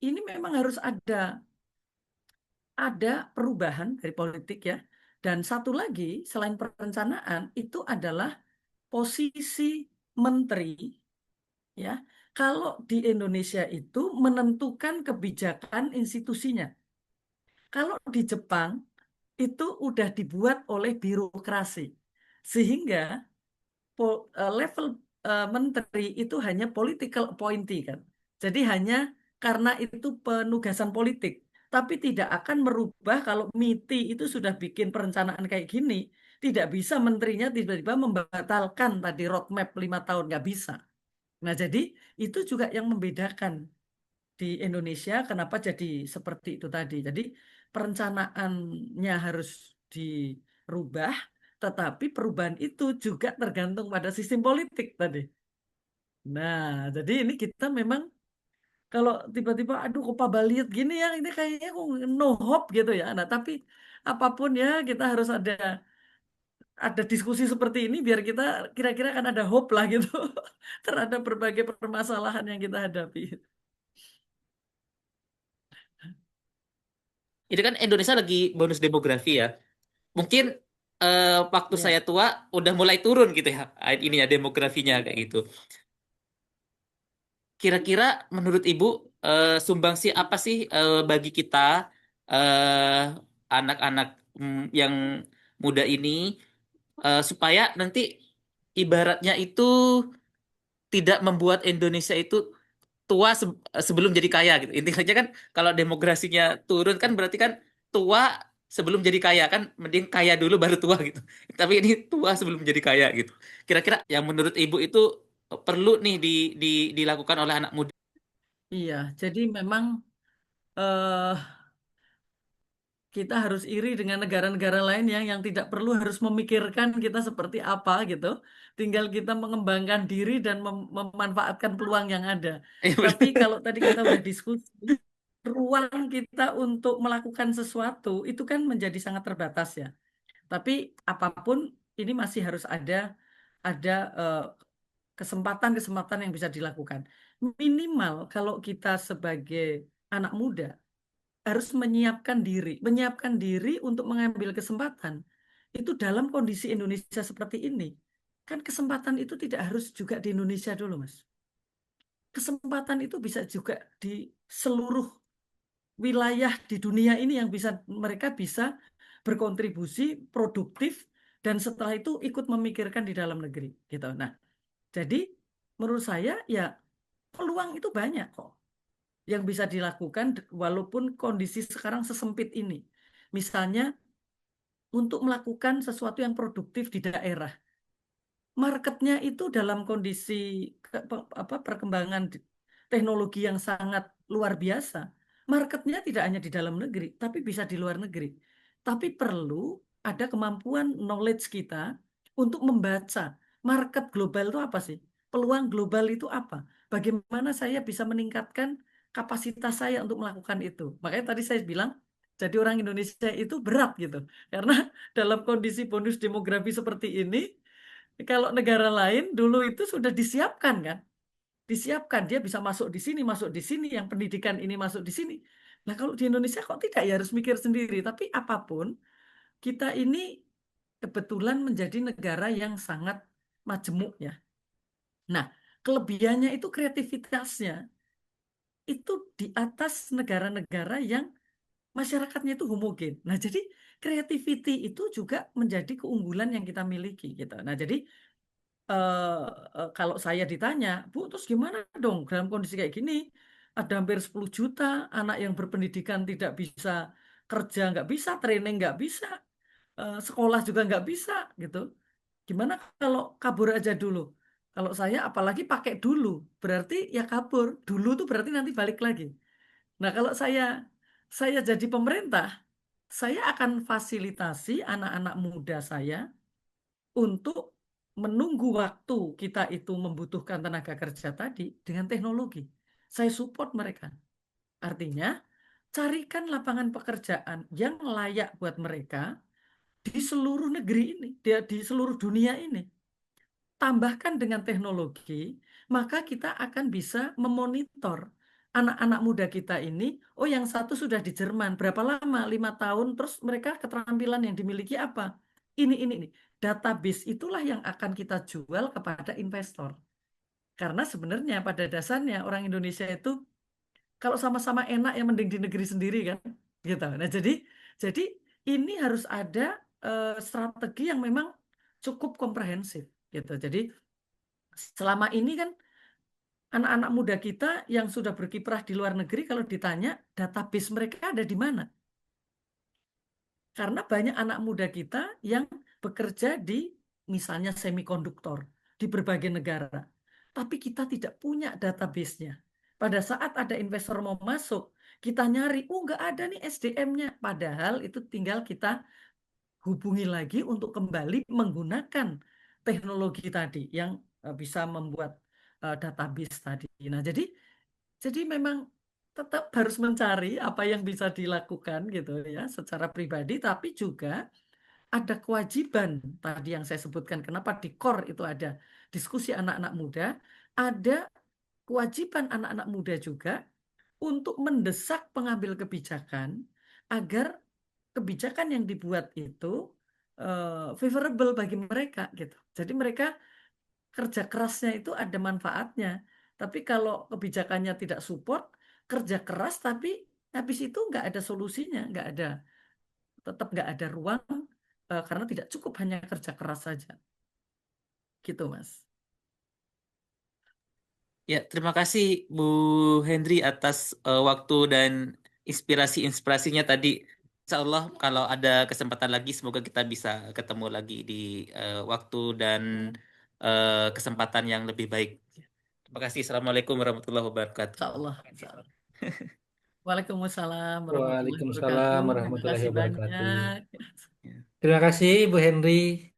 [SPEAKER 3] ini memang harus ada perubahan dari politik ya. Dan satu lagi selain perencanaan itu adalah posisi menteri ya. Kalau di Indonesia itu menentukan kebijakan institusinya. Kalau di Jepang itu udah dibuat oleh birokrasi. Sehingga level menteri itu hanya political appointee kan. Jadi hanya karena itu penugasan politik. Tapi tidak akan merubah kalau MITI itu sudah bikin perencanaan kayak gini. Tidak bisa menterinya tiba-tiba membatalkan tadi roadmap 5 tahun. Nggak bisa. Nah, jadi itu juga yang membedakan di Indonesia kenapa jadi seperti itu tadi. Jadi perencanaannya harus dirubah, tetapi perubahan itu juga tergantung pada sistem politik tadi. Nah, jadi ini kita memang kalau tiba-tiba aduh kok Pabaliut gini ya, ini kayaknya kok no hope gitu ya. Nah, tapi apapun ya kita harus ada diskusi seperti ini biar kita kira-kira kan ada hope lah gitu terhadap berbagai permasalahan yang kita hadapi.
[SPEAKER 4] Ini kan Indonesia lagi bonus demografi ya. Mungkin waktu
[SPEAKER 3] Ya.
[SPEAKER 4] saya tua udah mulai turun gitu ya. Ini ya demografinya kayak gitu. Kira-kira menurut Ibu sumbangsi apa sih bagi kita eh, anak-anak yang muda ini supaya nanti ibaratnya itu tidak membuat Indonesia itu tua sebelum jadi kaya gitu. Intinya kan kalau demografinya turun kan berarti kan tua sebelum jadi kaya kan, mending kaya dulu baru tua gitu. Tapi ini tua sebelum jadi kaya gitu. Kira-kira yang menurut Ibu itu perlu nih dilakukan oleh anak muda.
[SPEAKER 3] Iya, jadi memang eh, kita harus iri dengan negara-negara lain yang tidak perlu harus memikirkan kita seperti apa gitu. Tinggal kita mengembangkan diri dan memanfaatkan peluang yang ada. Tapi kalau tadi kita udah diskusi, ruang kita untuk melakukan sesuatu itu kan menjadi sangat terbatas ya. Tapi apapun ini masih harus ada eh, kesempatan-kesempatan yang bisa dilakukan. Minimal kalau kita sebagai anak muda harus menyiapkan diri untuk mengambil kesempatan. Itu dalam kondisi Indonesia seperti ini. Kan kesempatan itu tidak harus juga di Indonesia dulu, Mas. Kesempatan itu bisa juga di seluruh wilayah di dunia ini yang bisa mereka bisa berkontribusi produktif dan setelah itu ikut memikirkan di dalam negeri gitu. Nah, jadi menurut saya ya peluang itu banyak kok yang bisa dilakukan walaupun kondisi sekarang sesempit ini. Misalnya untuk melakukan sesuatu yang produktif di daerah. Marketnya itu dalam kondisi perkembangan teknologi yang sangat luar biasa. Marketnya tidak hanya di dalam negeri, tapi bisa di luar negeri. Tapi perlu ada kemampuan knowledge kita untuk membaca market global itu apa sih? Peluang global itu apa? Bagaimana saya bisa meningkatkan kapasitas saya untuk melakukan itu? Makanya tadi saya bilang, jadi orang Indonesia itu berat gitu. Karena dalam kondisi bonus demografi seperti ini, kalau negara lain dulu itu sudah disiapkan kan, disiapkan dia bisa masuk di sini, yang pendidikan ini masuk di sini. Nah kalau di Indonesia kok tidak ya harus mikir sendiri. Tapi apapun kita ini kebetulan menjadi negara yang sangat majemuk ya. Nah kelebihannya itu kreativitasnya itu di atas negara-negara yang masyarakatnya itu homogen. Nah jadi creativity itu juga menjadi keunggulan yang kita miliki gitu. Nah jadi eh, kalau saya ditanya, Bu, terus gimana dong dalam kondisi kayak gini? Ada hampir 10 juta anak yang berpendidikan tidak bisa kerja, nggak bisa, training nggak bisa, sekolah juga nggak bisa, gitu. Gimana kalau kabur aja dulu? Kalau saya apalagi pakai dulu, berarti ya kabur. Dulu tuh berarti nanti balik lagi. Nah, kalau saya jadi pemerintah, saya akan fasilitasi anak-anak muda saya untuk menunggu waktu kita itu membutuhkan tenaga kerja tadi dengan teknologi. Saya support mereka. Artinya, carikan lapangan pekerjaan yang layak buat mereka di seluruh negeri ini, di seluruh dunia ini. Tambahkan dengan teknologi, maka kita akan bisa memonitor anak-anak muda kita ini. Oh, yang satu sudah di Jerman, berapa lama? 5 tahun. Terus mereka keterampilan yang dimiliki apa? Ini. Database itulah yang akan kita jual kepada investor. Karena sebenarnya pada dasarnya orang Indonesia itu kalau sama-sama enak ya mending di negeri sendiri kan, gitu. Nah jadi ini harus ada strategi yang memang cukup komprehensif, gitu. Jadi selama ini kan anak-anak muda kita yang sudah berkiprah di luar negeri kalau ditanya database mereka ada di mana? Karena banyak anak muda kita yang bekerja di misalnya semikonduktor di berbagai negara. Tapi kita tidak punya database-nya. Pada saat ada investor mau masuk, kita nyari, oh nggak ada nih SDM-nya. Padahal itu tinggal kita hubungi lagi untuk kembali menggunakan teknologi tadi yang bisa membuat database tadi. Nah, jadi memang tetap harus mencari apa yang bisa dilakukan gitu ya secara pribadi, tapi juga ada kewajiban tadi yang saya sebutkan. Kenapa di core itu ada diskusi anak-anak muda, ada kewajiban anak-anak muda juga untuk mendesak pengambil kebijakan agar kebijakan yang dibuat itu favorable bagi mereka gitu. Jadi mereka kerja kerasnya itu ada manfaatnya. Tapi kalau kebijakannya tidak support, kerja keras tapi habis itu nggak ada solusinya, tetap nggak ada ruang karena tidak cukup hanya kerja keras saja. gitu Mas.
[SPEAKER 4] Ya, terima kasih Bu Hendri atas waktu dan inspirasi-inspirasinya tadi. Insya Allah kalau ada kesempatan lagi, semoga kita bisa ketemu lagi di waktu dan kesempatan yang lebih baik. Terima kasih. Assalamualaikum warahmatullahi wabarakatuh.
[SPEAKER 3] Insya Allah. Insya Allah. Waalaikumsalam warahmatullahi wabarakatuh.
[SPEAKER 2] Waalaikumsalam
[SPEAKER 3] Terima
[SPEAKER 2] warahmatullahi
[SPEAKER 3] kasih
[SPEAKER 2] wabarakatuh.
[SPEAKER 3] banyak.
[SPEAKER 4] Ya.
[SPEAKER 2] Terima kasih Bu Henry.